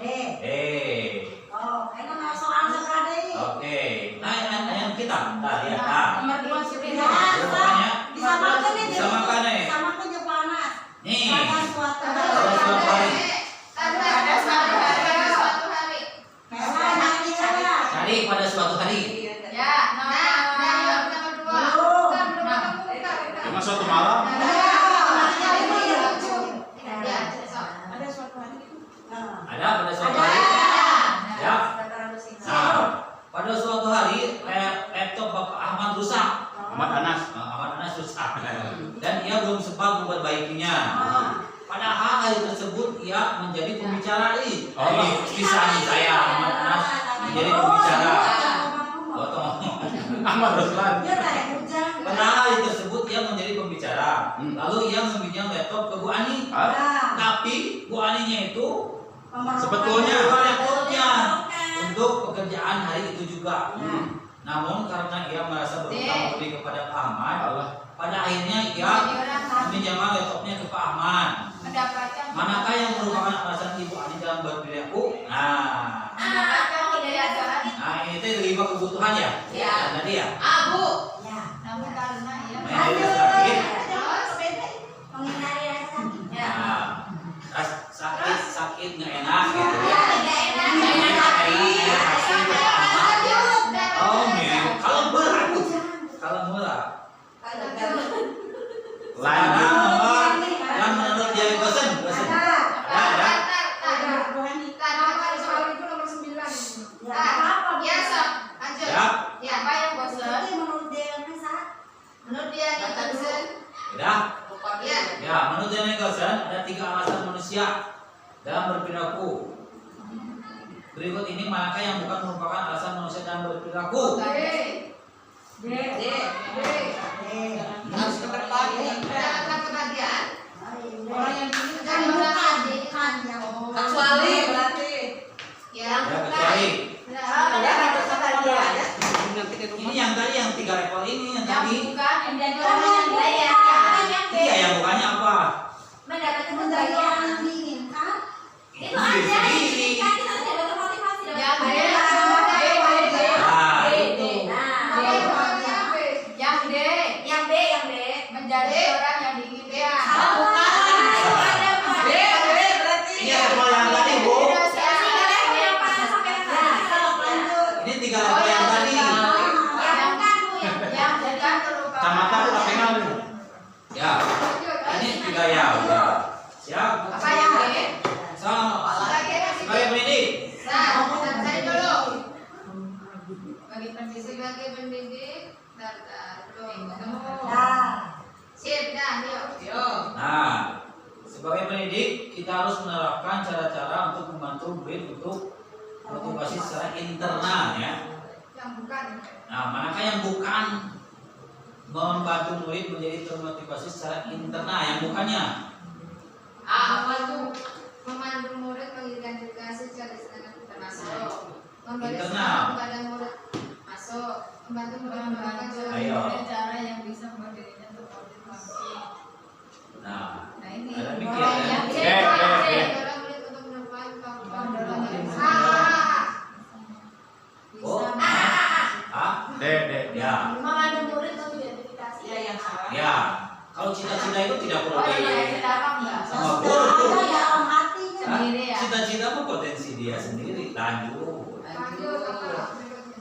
Oke, nah yang kita, lihat. Nomor 2 sudah. Pokoknya disamakan nih disamakan nih. disamakan aja panas Nih, pada suatu Ada suatu hari. cari pada suatu hari. Ya, nomor 2. Cuma suatu malam. Ada pada suatu hari. Ya. Nah, pada suatu hari laptop Bapak Ahmad rusak. Ahmad Anas. Ahmad Anas rusak. Dan ia belum sempat memperbaikinya. Padahal hari tersebut ia menjadi pembicara ini. Oh, Ini kisah nih saya Ahmad Anas menjadi pembicara. Ahmad Ruslan. Pada hari tersebut ia menjadi pembicara. Lalu ia meminjam laptop ke Bu Ani. Tapi Bu Aninya itu Sebetulnya bukan laptopnya untuk pekerjaan hari itu juga. Namun karena ia merasa berhutang budi kepada Pak Ahmad, pada akhirnya ia meminjamkan laptopnya ke Pak Ahmad. Manakah yang merupakan alasan Ibu Ani dalam berperilaku? Nah, ini teh 5 kebutuhan ya? Ya. Tadi ya? Abu. Namun karena ia Menghindari rasa sakit. Ya. Nah, sakit nggak enak gitu ya. Oh, kalau murah. Sekarang nomor yang menurut dia bosan. Ada. Ya, sob. Lanjut. Ya. Siapa yang bosan? alasan manusia dalam berperilaku. Berikut ini manakah yang bukan merupakan alasan manusia dalam berperilaku? Harus ke depan. Jangan kebahagiaan. Orang yang ini kecuali berarti yang Kecuali. kebahagiaan. Ini yang tadi yang 3 level ini yang tadi. Bukan menjadi orang yang layak. Iya, yang bukannya apa? Mendapatkan kebahagiaan yang diinginkan. Itu aja Sendiri. kan kita tidak termotivasi dalam Yang kebahagiaan. Nah, itu. Yang B menjadi orang yang diinginkan. Ini level yang tadi, Bu. Ini 3 level yang tadi. Yang bukan merupakan. Kacamata lu apa yang lalu? Ya. Ini 3 ya, udah. Siap. Apa yang B? Sama. Sebagai pendidik. Nah, cari dulu. Sebagai pendidik, ketemu. Sip, dah, yuk. Nah, sebagai pendidik kita harus menerapkan cara-cara untuk membantu murid untuk motivasi secara internal ya. Yang bukan. Nah, manakah yang bukan membantu murid menjadi termotivasi secara internal, yang bukannya? Apa tuh? Memandu murid mengidentifikasi secara kita masuk. Memberi Internal. semangat kepada murid masuk. Membantu murid mengembangkan Ayo. cara yang bisa membuat dirinya termotivasi. Nah, Nah ini. ada Oh, pikir ya. yang C. Mendorong murid untuk menemukan kemampuan dalam bisa. Oh. Ah, ya. Memandu murid untuk identifikasi. Ya. Kalau cita-cita itu tidak perlu Oh iya, di kita apa enggak? sama Ada guru. dalam hatinya. Sendiri ya. Cita-cita mah potensi dia sendiri. Lanjut. Lanjut.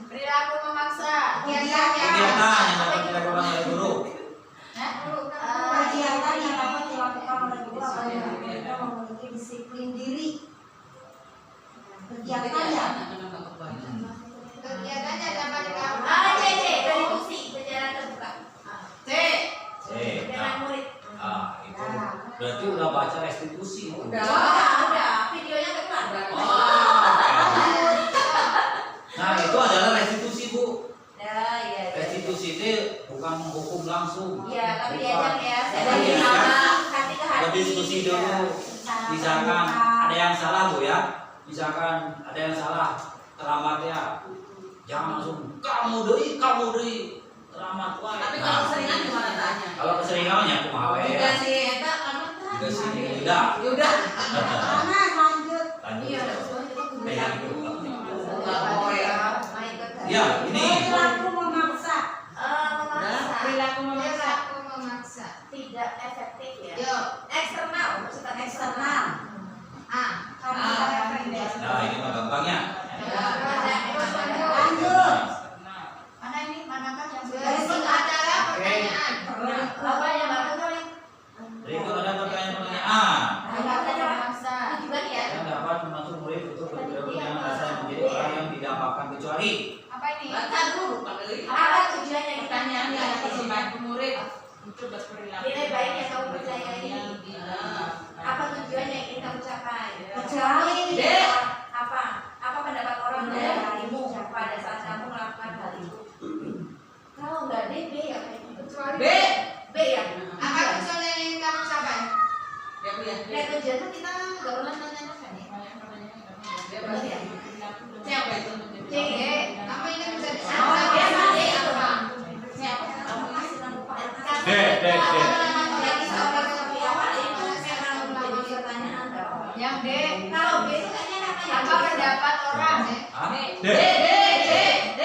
Perilaku memaksa. Kegiatan yang dapat dilakukan oleh guru. Kegiatan yang dapat dilakukan oleh guru apabila mereka memiliki disiplin diri. Kegiatan ya. Kegiatannya dapat dilakukan. Diskusi secara terbuka. C. Dengan murid. Itu berarti udah baca restitusi. Udah. Videonya keluar. Nah, itu adalah restitusi, Bu. Iya. Restitusi itu bukan menghukum langsung. Iya, tapi Bukan. diajak ya. Tapi diajak. Hati ke hati. Berdiskusi dulu. Misalkan ada yang salah, Bu ya. Misalkan ada yang salah terlambatnya. Jangan langsung kamu deui terlambat wae. Tapi kalau keseringan gimana tanya? Kalau keseringan ya kumaha wae. Juga sih, eta karena Juga sih udah. udah. Mana lanjut. Lanjut. Iya, Yang itu. Ya, Ya, ini. Perilaku memaksa. perilaku memaksa. Tidak efektif ya. Yo, Eksternal, maksudnya eksternal. A. Nah, ini mah gampangnya. Lanjut. Mana ini? Manakah yang Basic adalah pertanyaan? Apa yang baru nih? Berikut ada pertanyaan. Perilaku memaksa. Tujuan ya. Yang dapat membantu murid untuk berperilaku dengan rasa menjadi orang yang tidak makan kecuali. Apa ini? Baca dulu. Apa tujuannya kita Pertanyaannya apa sih bantu murid untuk berperilaku? Nilai baik yang kamu percayai. Apa tujuan yang ingin kamu capai? Kecuali apa pendapat orang dari dirimu pada saat kamu melakukan hal itu? Kalau nggak D, B ya kayak gitu. Kecuali B ya. apa kecuali yang ingin kamu capai? Nah tujuan tuh kita nggak pernah nanya-nanya nih. Berarti ya. Siapa itu? C. Kamu ingin menjadi Oh, apa? dia mati apa? apa? Siapa? Kamu masih kamu Pak. Jadi seorang Tapi awal itu memang menjadi pertanyaan dong. yang D. Kalau B itu kayaknya namanya Apa pendapat orang? Hah? D. D.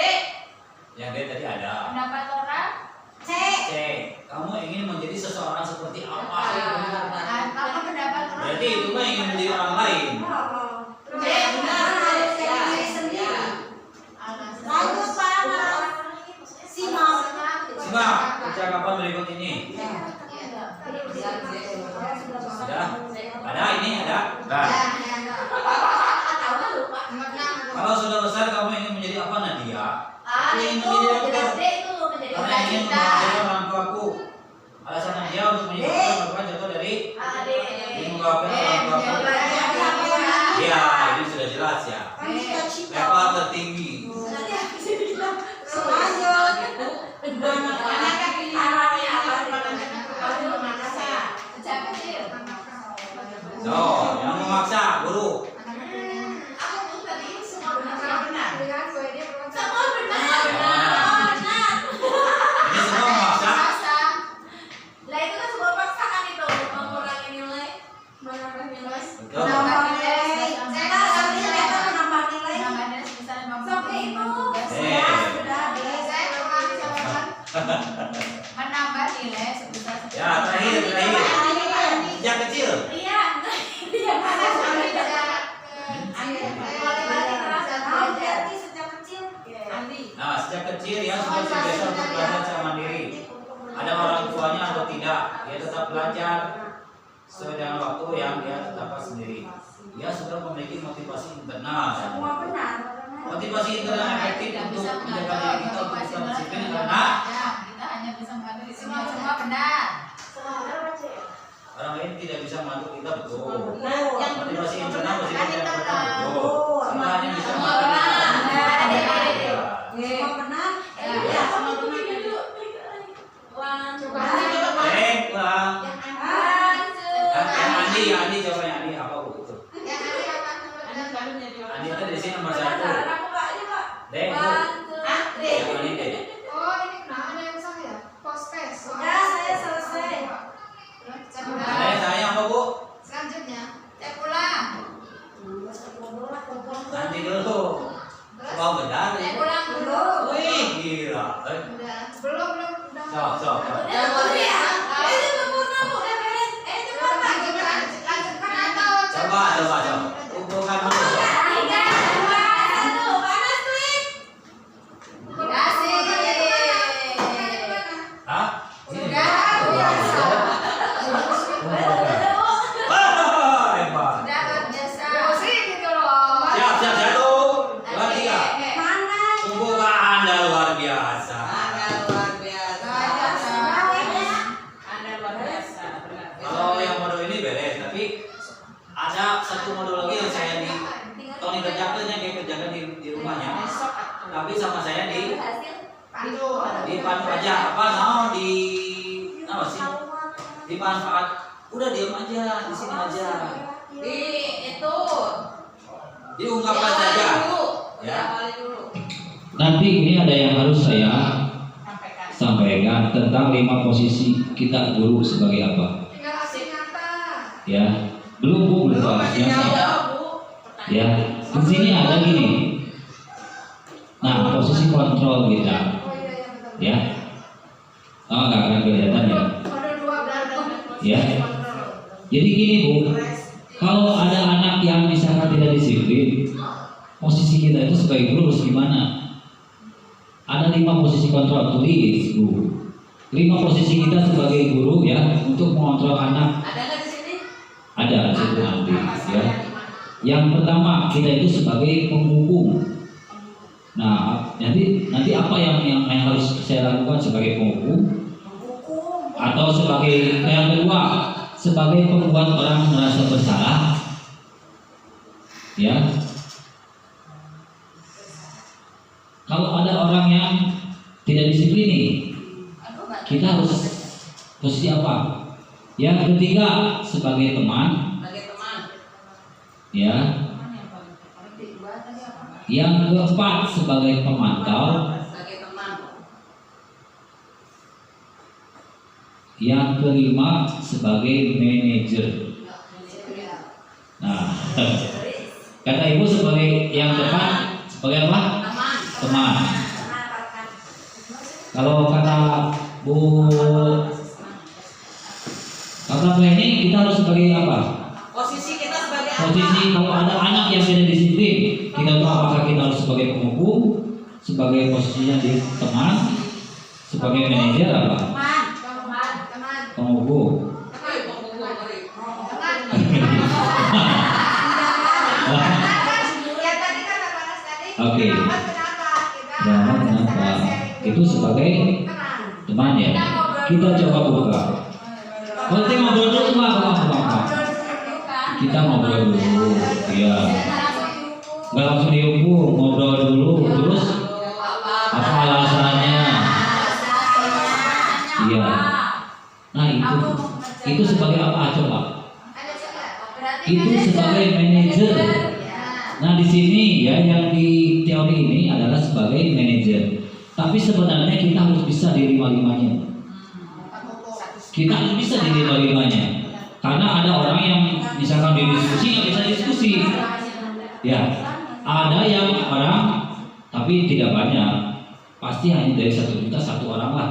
Yang dia tadi ada. Pendapat orang? C. C. Kamu ingin menjadi seseorang seperti apa? Apa pendapat orang? Berarti itu mah ingin menjadi orang lain. C. Benar harus jadi diri sendiri. Lanjut Pak. Simak. Simak percakapan berikut ini. Sudah? Ada ini ada. Nah, kalau sudah besar kamu ingin menjadi apa Nadia? Ingin menjadi apa? Karena ingin menjadi orang tuaku. Alasan Nadia untuk menjadi orang merupakan contoh dari ingin menggapai Ya, ini sudah jelas ya. Level tertinggi. So, yang memaksa guru. Ini semua memaksa. Lah itu kan sebuah paksaan itu mengurangi nilai, menambah nilai. Betul. Menambah nilai sebesar Ya, terakhir. Sejak kecil. Nah, sejak kecil ya sudah terbiasa untuk belajar secara mandiri. Ada orang tuanya atau tidak, dia tetap belajar sesuai dengan waktu yang dia tetapkan sendiri. Dia sudah memiliki motivasi internal. Motivasi internal efektif untuk menjaga diri kita untuk tetap disiplin karena kita hanya bisa mengatur di sini semua benar. orang lain tidak bisa membantu kita, betul. Motivasi internal bersifat yang betul. Semua hanya bisa membantu kita. Yang Andi coba yang Andi apa bu itu? Andi itu di sini nomor 1. Dek, bu. Yang Andi dek. Oh ini kenapa ada yang salah ya? Postes. Saya selesai. Saya apa bu? Selanjutnya, saya pulang. Nanti dulu. Kau benar? Saya pulang dulu. Wih, gila. Belum. So. Coba. Kumpulkan dulu. Hah? Hebat. Siap, 1, 2, 3. Kumpulkan Anda luar biasa. Kalau yang modul ini beres, tapi ada satu modul lagi yang saya di Tony kerjakan yang dia kerjakan di rumahnya. Tapi sama saya di pandu aja apa di apa sih? Dimanfaat. Udah diam aja di sini aja. Diungkapkan saja. Ya. Nanti ini ada yang harus saya sampaikan tentang 5 posisi kita guru sebagai apa. Ya, belum bahasnya. Ya, di sini ada gini. Nah, posisi kontrol kita. Ya. Oh, nggak akan kelihatan ya. Ya. Jadi gini bu, kalau ada anak yang misalkan tidak disiplin, posisi kita itu sebagai guru harus gimana? Ada 5 posisi kontrol, tulis bu. 5 posisi kita sebagai guru ya untuk mengontrol anak. Ada nggak di sini? Ada di situ nanti ya. Yang pertama kita itu sebagai penghukum. Nah nanti apa yang harus saya lakukan sebagai penghukum? Atau sebagai yang kedua sebagai pembuat orang merasa bersalah, ya. Kalau ada orang yang tidak disiplini, kita harus posisi apa? Yang ketiga sebagai teman, ya. Yang keempat sebagai pemantau, yang kelima sebagai manajer. Nah, kata ibu sebagai yang depan sebagai apa? Teman. Kalau kata Bu planning kita harus sebagai apa? Posisi kita sebagai Posisi kalau ada anak yang tidak disiplin, kita tahu apakah kita harus sebagai penghukum, sebagai posisinya di teman, sebagai manajer apa? Penghukum. Oke. Kenapa? Itu sebagai teman ya. Kita coba buka. Nanti ngobrol dulu Pak. kita ngobrol dulu, ya. Nggak langsung dihukum, ngobrol dulu, terus apa alasannya? Iya. Nah itu sebagai apa coba? Itu sebagai manajer. Nah di sini ya yang di teori ini adalah sebagai manajer. Tapi sebenarnya kita harus bisa di lima-limanya. Kita harus bisa di lima-limanya. Karena ada orang yang misalkan di diskusi nggak bisa diskusi. Ya, ada yang orang tapi tidak banyak. Pasti hanya dari 1 juta 1 orang lah.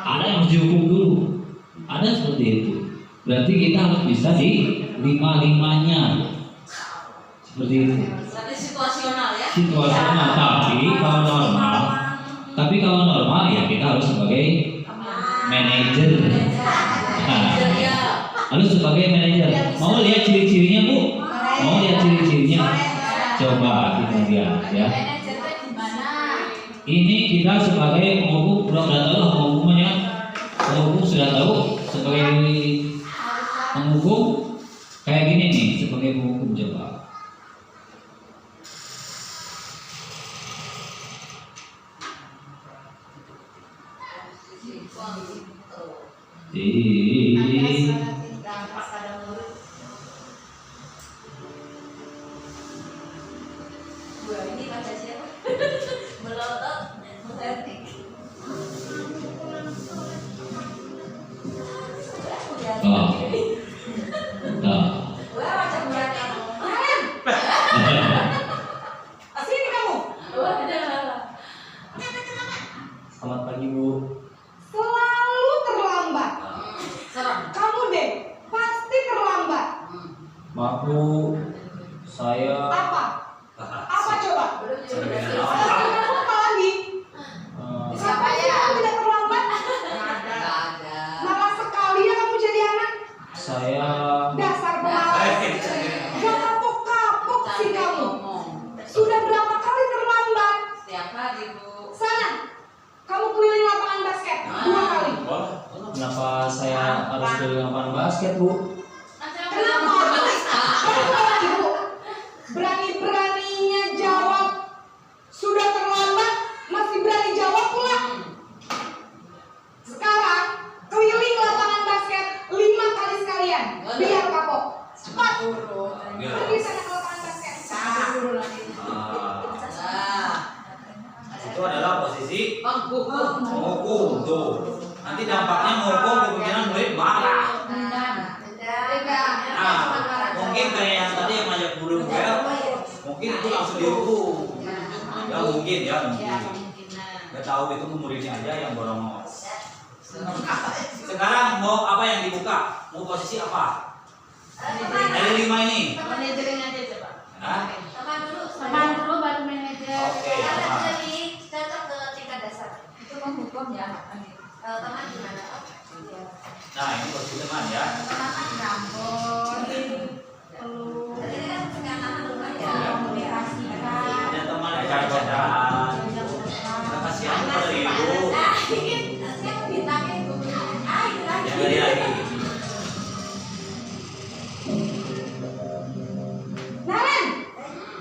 Ada yang harus dihukum dulu. Ada seperti itu. Berarti kita harus bisa di lima-limanya. Seperti itu. Berarti situasional ya? Situasional. Tapi kalau normal ya kita harus sebagai manajer. Nah, harus sebagai manajer. Mau lihat ciri-cirinya Bu? Mau lihat ciri-cirinya? Coba kita lihat ya. Ini kita sebagai penghukum sudah tahu penghukumannya. Penghukum sudah tahu sebagai penghukum kayak gini nih sebagai penghukum coba. Ini baca siapa? Melotot, melotik. Wah, macam berani. Sini kamu. Selamat pagi Bu. Selalu terlambat. Kamu deh pasti terlambat. Maaf Bu, saya Apa? Apa coba? Apa lagi? Siapa yang tidak terlambat? Malah sekali ya kamu jadi anak. saya Dasar pemalas. Gak kapok-kapok sih kamu. Sudah berapa kali terlambat? Setiap hari Bu. Sana, kamu keliling lapangan basket 2 kali. kenapa saya harus keliling lapangan basket Bu? Kenapa? Kamu lagi Bu. Berani-beraninya jawab. Sudah terlambat, masih berani jawab pula. Sekarang keliling lapangan basket 5 kali sekalian. Biar kapok. Cepat. Pergi sana ke lapangan basket. Itu adalah posisi menghukum tuh. Nanti dampaknya menghukum kemungkinan murid marah. Nah, mungkin kayak yang tadi yang ngajak guru bel, mungkin itu langsung dihukum. Ya mungkin. Gak tahu itu muridnya aja yang borong. Sekarang mau apa yang dibuka? Mau posisi apa? Dari 5 ini. Manajerin aja coba. Hah? Teman dulu baru manajer. Oke, teman. Jadi cocok ke tingkat dasar. Itu menghukum ya. Teman gimana? Nah, ini posisi teman ya. Teman kan Rambon. Jadi kan sekarang rumah ya. Komunikasi kan. Ada teman yang canda-candaan. Kita kasihan pada ibu. Siapa ditanya itu? Yang lagi. Naren,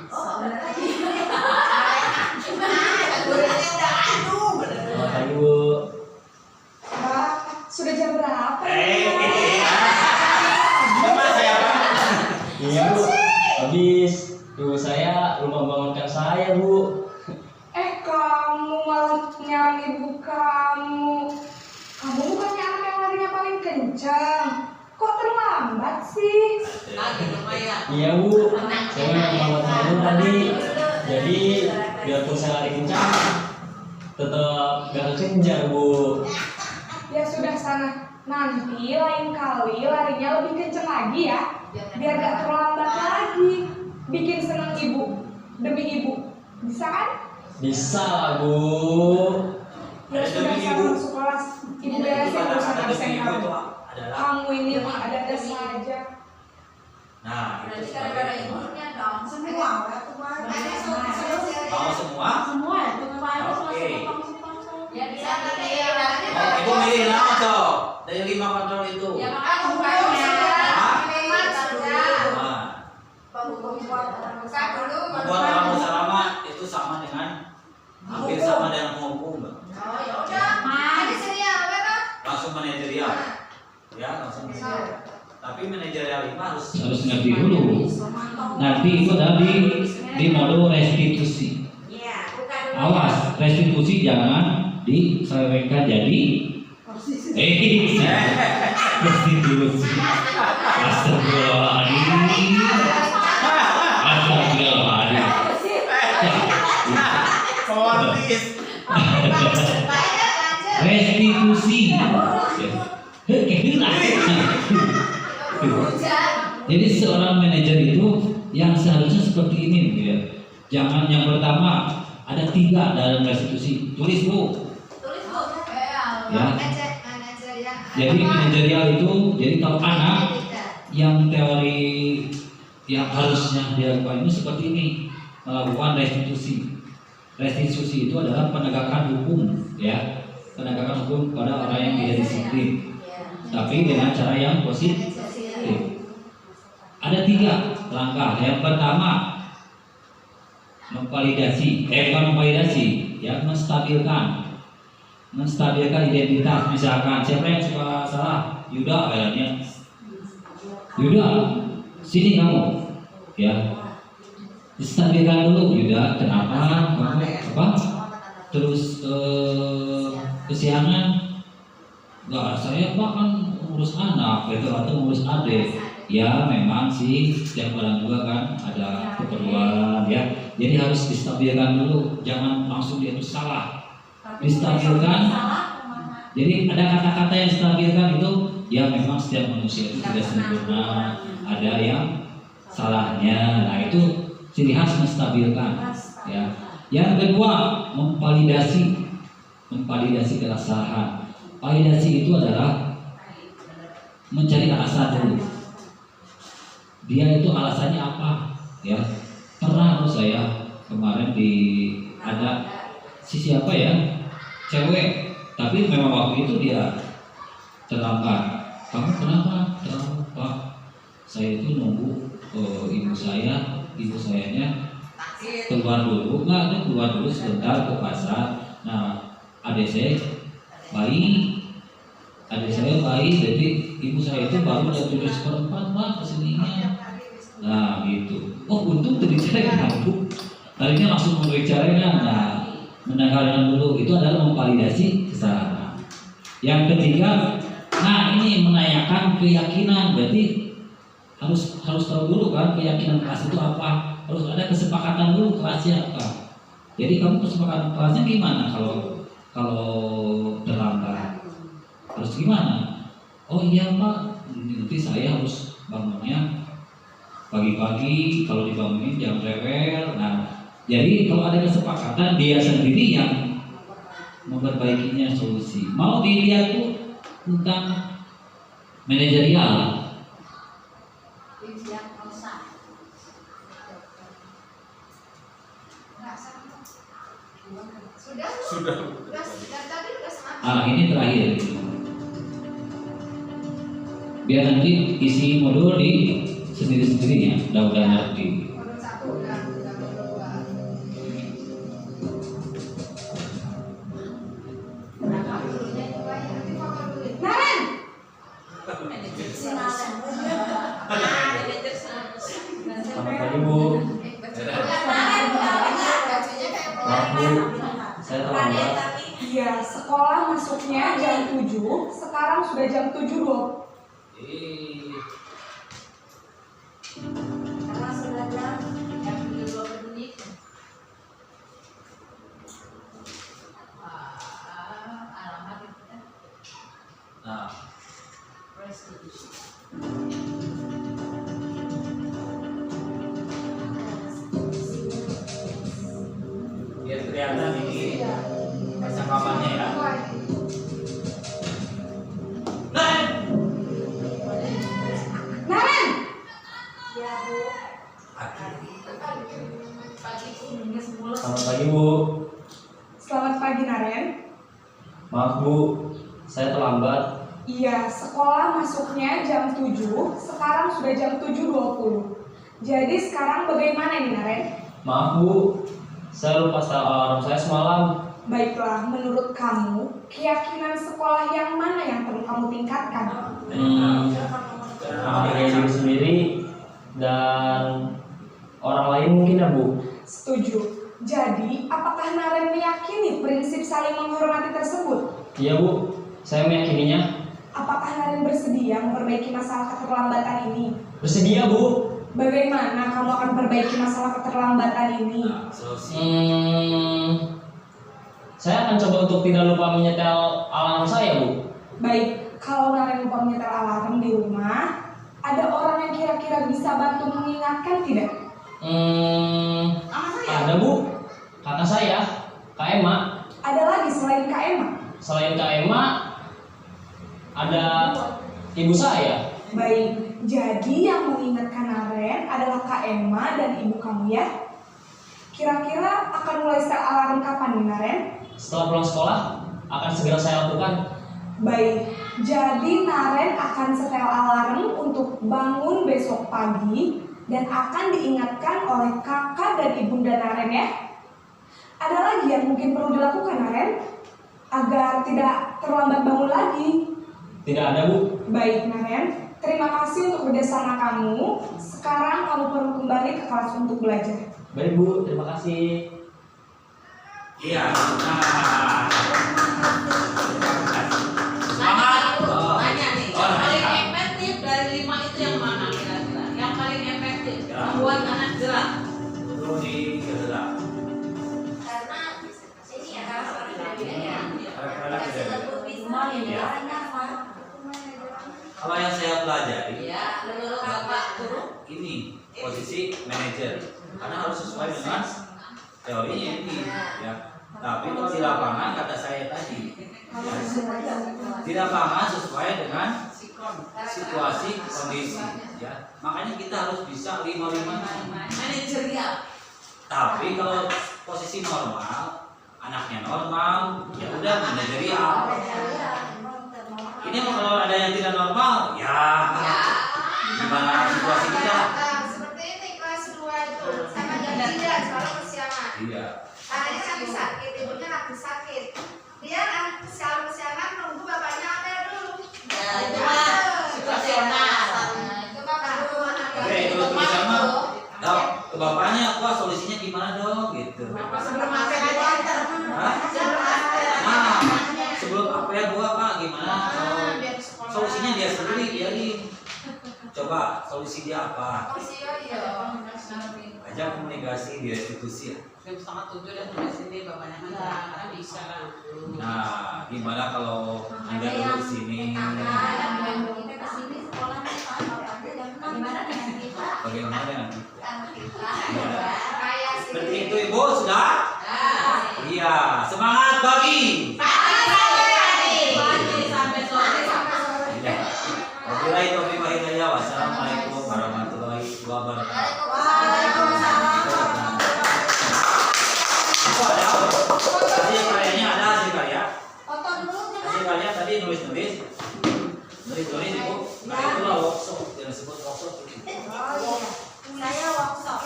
Selamat pagi Bu. Mbak, sudah jam berapa? Teman saya. Iya Bu, habis ibu saya lupa membangunkan saya Bu. Kamu malah nyari ibu kamu. Kamu bukannya anak yang larinya paling kencang. Kok terlambat sih? Iya Bu, saya memang bangun tadi. Jadi biarpun saya lari kencang, tetap gak kejar Bu. Ya sudah sana. Nanti lain kali larinya lebih kencang lagi ya. Biar gak terlambat lagi. Bikin senang ibu. Demi ibu. Bisa kan? Bisa lah Bu. Ya sudah sana masuk kelas. Ibu beresin urusan absen kamu. Adalah. Kamu ini mah ada saja. Nah, itu Berarti sebagai gara-gara teman. ibunya dong. Semua. Mau semua? Semua itu Oke. Ya bisa pilih. Oh, ibu milih nama tuh dari 5 kontrol itu. Ya makanya bukannya. Hah? Pilih harus ngerti dulu. Nanti itu ada di mode restitusi. Awas, restitusi jangan diselewengkan jadi restitusi. Astagfirullahaladzim. Restitusi. Jadi seorang manajer itu yang seharusnya seperti ini, ya. Jangan yang pertama ada 3 dalam restitusi. Tulis bu. Ya. Jadi manajerial itu, jadi kalau anak yang teori yang harusnya dilakukan itu seperti ini, melakukan restitusi. Restitusi itu adalah penegakan hukum, ya, penegakan hukum pada orang yang tidak disiplin, tapi dengan cara yang positif. Ada 3 langkah. Yang pertama memvalidasi, ya, menstabilkan identitas. Misalkan siapa yang suka salah, Yuda kayaknya. Yuda, sini kamu, ya. Distabilkan dulu, Yuda. Kenapa? Apa? Terus kesiangan? Enggak, saya bahkan ngurus anak, gitu, atau ngurus adik. Ya memang sih setiap orang juga kan ada keperluan, ya. Jadi harus distabilkan dulu, jangan langsung dia itu salah. Distabilkan. Jadi ada kata-kata yang distabilkan itu, ya memang setiap manusia itu tidak sempurna, ada yang salahnya. Nah itu ciri khas menstabilkan, ya. Yang kedua memvalidasi kesalahan. Validasi itu adalah mencari alasan dulu. Dia itu alasannya apa, ya. Pernah saya kemarin ada siapa ya, cewek, tapi memang waktu itu dia terlambat. Kamu kenapa terlambat? Saya itu nunggu ibu sayanya keluar dulu, keluar dulu sebentar ke pasar. Nah adik saya bayi, jadi ibu saya itu baru jam 7:15 Pak kesininya. Nah gitu. Oh untung terbicara kamu. Tadinya langsung berbicara kan. Nah mendengarkan dulu itu adalah memvalidasi kesalahan. Yang ketiga, nah ini menanyakan keyakinan. Berarti harus tahu dulu kan keyakinan kelas itu apa. Harus ada kesepakatan dulu kelasnya apa. Jadi kamu kesepakatan kelasnya gimana kalau terlambat? Harus gimana? Oh iya Pak, nanti saya harus bangunnya pagi-pagi, kalau dibangunin jam rewel. Nah, jadi kalau ada kesepakatan dia sendiri yang memperbaikinya solusi. Mau dilihat tuh tentang manajerial. Sudah. Ini terakhir. Biar nanti isi modul di sendiri-sendirinya, udah ngerti. Selamat pagi Bu. Maaf Bu, saya terlambat. Iya, sekolah masuknya jam 7, sekarang sudah jam 7.20. Karena sudah jam 7.20 menit. Alamat itu kan. Nah, Restitusi. Biar kelihatan ini percakapannya ya. Naren! Ya Bu. Selamat pagi Bu. Selamat pagi Naren. Maaf Bu, saya terlambat. Iya, sekolah masuknya jam 7, sekarang sudah jam 7.20. Jadi sekarang bagaimana nih Naren? Maaf Bu, saya lupa setel alarm saya semalam. Baiklah, menurut kamu, keyakinan sekolah yang mana yang perlu kamu tingkatkan? menghargai diri sendiri dan orang lain mungkin ya Bu. Setuju. Jadi, apakah Naren meyakini prinsip saling menghormati tersebut? Iya Bu, saya meyakininya. Apakah Naren bersedia memperbaiki masalah keterlambatan ini? Bersedia Bu. Bagaimana kamu akan perbaiki masalah keterlambatan ini? Saya akan coba untuk tidak lupa menyetel alarm saya Bu. Baik, kalau Naren lupa menyetel alarm di rumah, ada orang yang kira-kira bisa bantu mengingatkan tidak? Ada Bu, kakak saya, Kak Emma. Ada lagi selain Kak Emma? Selain Kak Emma, ada ibu saya. Baik, jadi yang mengingatkan Naren adalah Kak Emma dan ibu kamu ya? Kira-kira akan mulai setel alarm kapan nih Naren? Setelah pulang sekolah, akan segera saya lakukan. Baik, jadi Naren akan setel alarm untuk bangun besok pagi dan akan diingatkan oleh kakak dan ibunda Naren ya. Ada lagi yang mungkin perlu dilakukan Naren agar tidak terlambat bangun lagi? Tidak ada Bu. Baik Naren, terima kasih untuk kerjasama kamu. Sekarang kamu perlu kembali ke kelas untuk belajar. Baik Bu, terima kasih. Iya. Nah. Semangat. Tanya nih, yang paling efektif dari 5 itu yang mana kira-kira? Yang paling efektif membuat anak gerak. Dulu di gerak. Karena ini ya kalau beda-beda ya. Kadang-kadang Kasih beda-beda. lebih bisa. Kalau yang saya pelajari, Ya, menurut Bapak guru ini posisi manajer, karena harus sesuai dengan teorinya ini, ya. Tapi kalau di lapangan kata saya tadi, ya, di lapangan sesuai dengan situasi kondisi, ya. Makanya kita harus bisa 5-5 manajerial. Tapi kalau posisi normal, anaknya normal, ya udah manajerial. Ini kalau ada yang tidak normal, ya gimana situasi kita? Seperti ini kelas 2 itu sama tidak kalau kesiangan. Iya. Anaknya lagi sakit, ibunya lagi sakit. Dia kesiangan nunggu bapaknya apa dulu. Ya itu mah situasional. Itu mah baru Oke, itu sama. Dok, ke bapaknya, wah solusinya gimana dong? Gitu. sebelum makan aja. Hah? Nah, sebelum apa ya gua Pak, gimana? Solusinya dia sendiri, biarin. Coba solusi dia apa? Ajak komunikasi di restitusi. Jam 6:30 dan sampai sini bapaknya kan bisa. Nah, gimana kalau Anda duduk di sini? Bagaimana dengan kita? Ya. Seperti itu Ibu, sudah? Iya, semangat pagi. Sampai sore. Ya. Wabillahi taufiq wal hidayah. Wassalamualaikum warahmatullahi wabarakatuh. Oh, ada apa? Hasil karyanya ada hasil karya. Hasil karya tadi nulis Ibu. Nah itulah workshop yang disebut workshop. Saya workshop.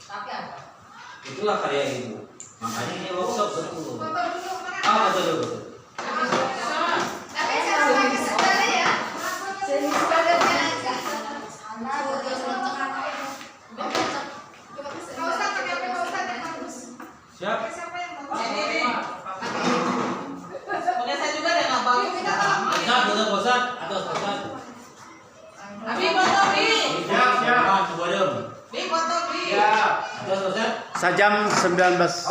Tapi apa? Itulah karya Ibu. Makanya ini workshop betul. Ah betul. Tapi cara pakai segala ya. Siap. Pakai saya juga ada nggak bagus. Ustaz, betul Ustaz atau Ustaz? Abi foto Bi. Siap. Coba dong. Bi foto Bi. Siap. Atau Ustaz? Sajam 19.